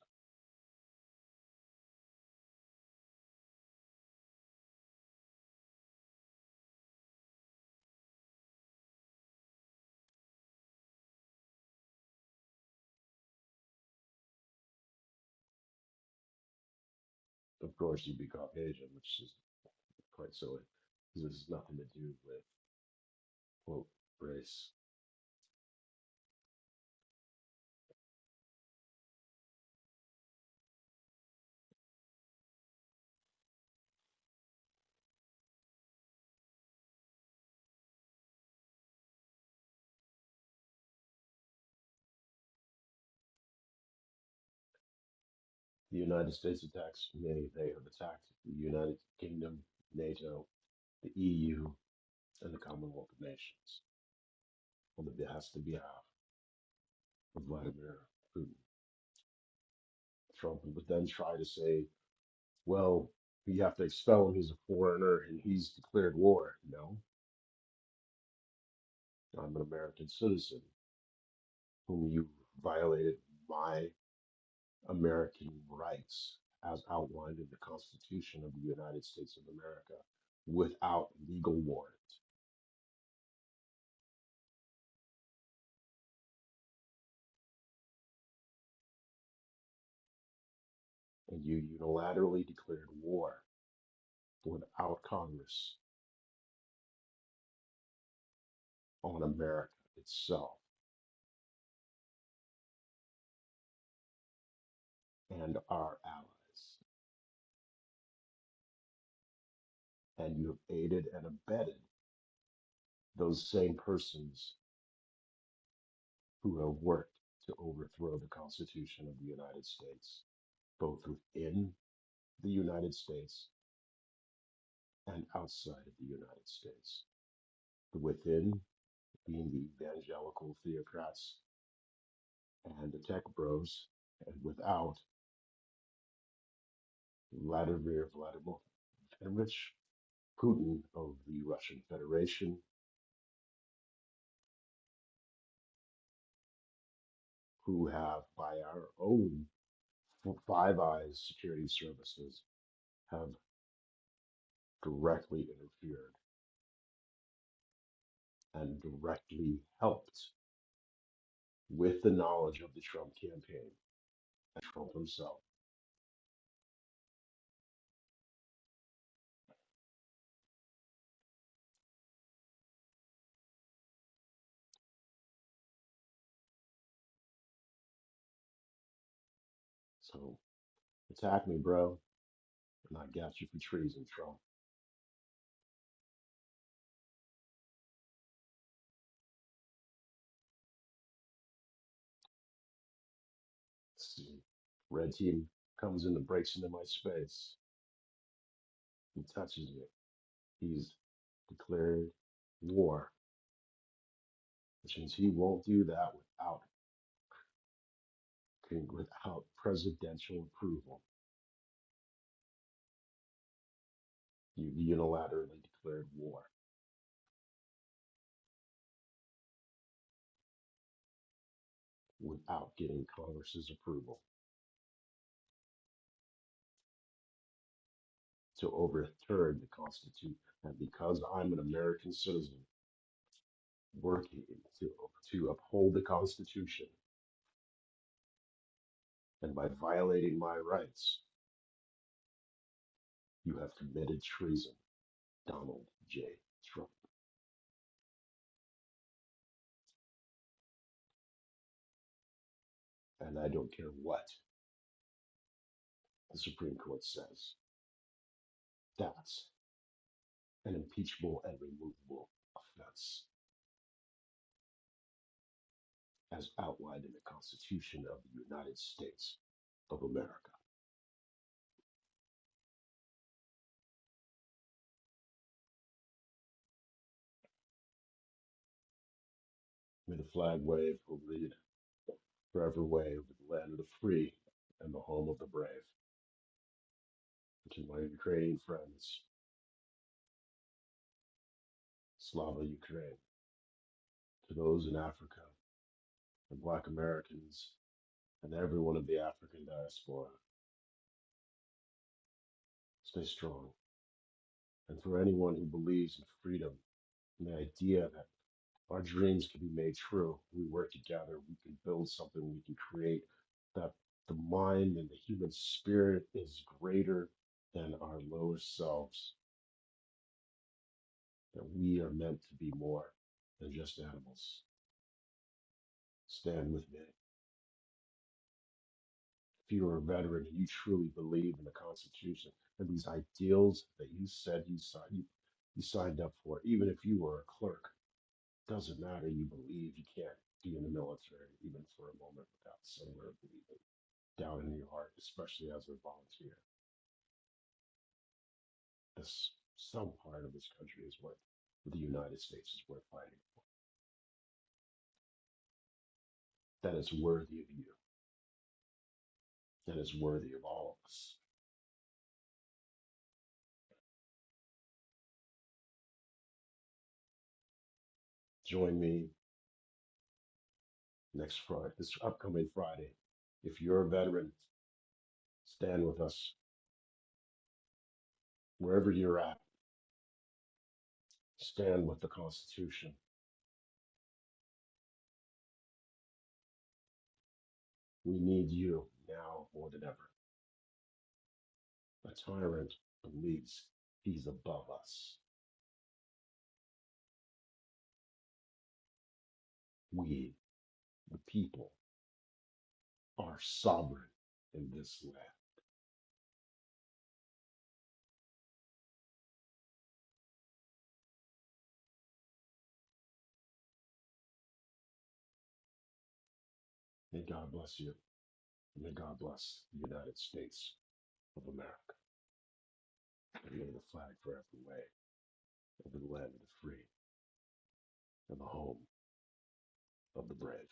Of course, you'd be Caucasian, which is quite silly, because this has nothing to do with, quote, race. The United States attacks many. They have attacked the United Kingdom, NATO, the EU, and the Commonwealth of Nations on the behest of behalf of Vladimir Putin. Trump would then try to say, well, you have to expel him. He's a foreigner and he's declared war. No, I'm an American citizen whom you violated my American rights as outlined in the Constitution of the United States of America without legal warrant. and you unilaterally declared war without Congress on America itself and our allies. And you have aided and abetted those same persons who have worked to overthrow the Constitution of the United States, both within the United States and outside of the United States. The within being the evangelical theocrats and the tech bros, and without Vladimir Vladimirovich Putin of the Russian Federation, who have, by our own Five Eyes security services, have directly interfered and directly helped with the knowledge of the Trump campaign and Trump himself. So attack me, bro, and I got you for treason, Trump. Let's see. Red team comes in and breaks into my space. He touches me. He's declared war, which means he won't do that without presidential approval. You unilaterally declared war without getting Congress's approval to overturn the Constitution. And because I'm an American citizen working to, to uphold the Constitution, and by violating my rights, you have committed treason, Donald J. Trump. And I don't care what the Supreme Court says. That's an impeachable and removable offense, as outlined in the Constitution of the United States of America. May the flag wave over the forever wave with the land of the free and the home of the brave. To my Ukrainian friends, Slava Ukraine. To those in Africa and Black Americans and everyone of the African diaspora, stay strong. And for anyone who believes in freedom and the idea that our dreams can be made true, we work together, we can build something, we can create, that the mind and the human spirit is greater than our lowest selves, that we are meant to be more than just animals. Stand with me. If you are a veteran and you truly believe in the Constitution and these ideals that you said you signed up for, even if you were a clerk, doesn't matter. You believe, you can't be in the military even for a moment without somewhere believing down in your heart, especially as a volunteer. This some part of this country is worth, the United States is worth fighting for. That is worthy of you. That is worthy of all of us. Join me next Friday, this upcoming Friday. If you're a veteran, stand with us wherever you're at. Stand with the Constitution. We need you now more than ever. A tyrant believes he's above us. We, the people, are sovereign in this land. May God bless you. And may God bless the United States of America. And may the flag forever wave over the land of the free and the home of the brave.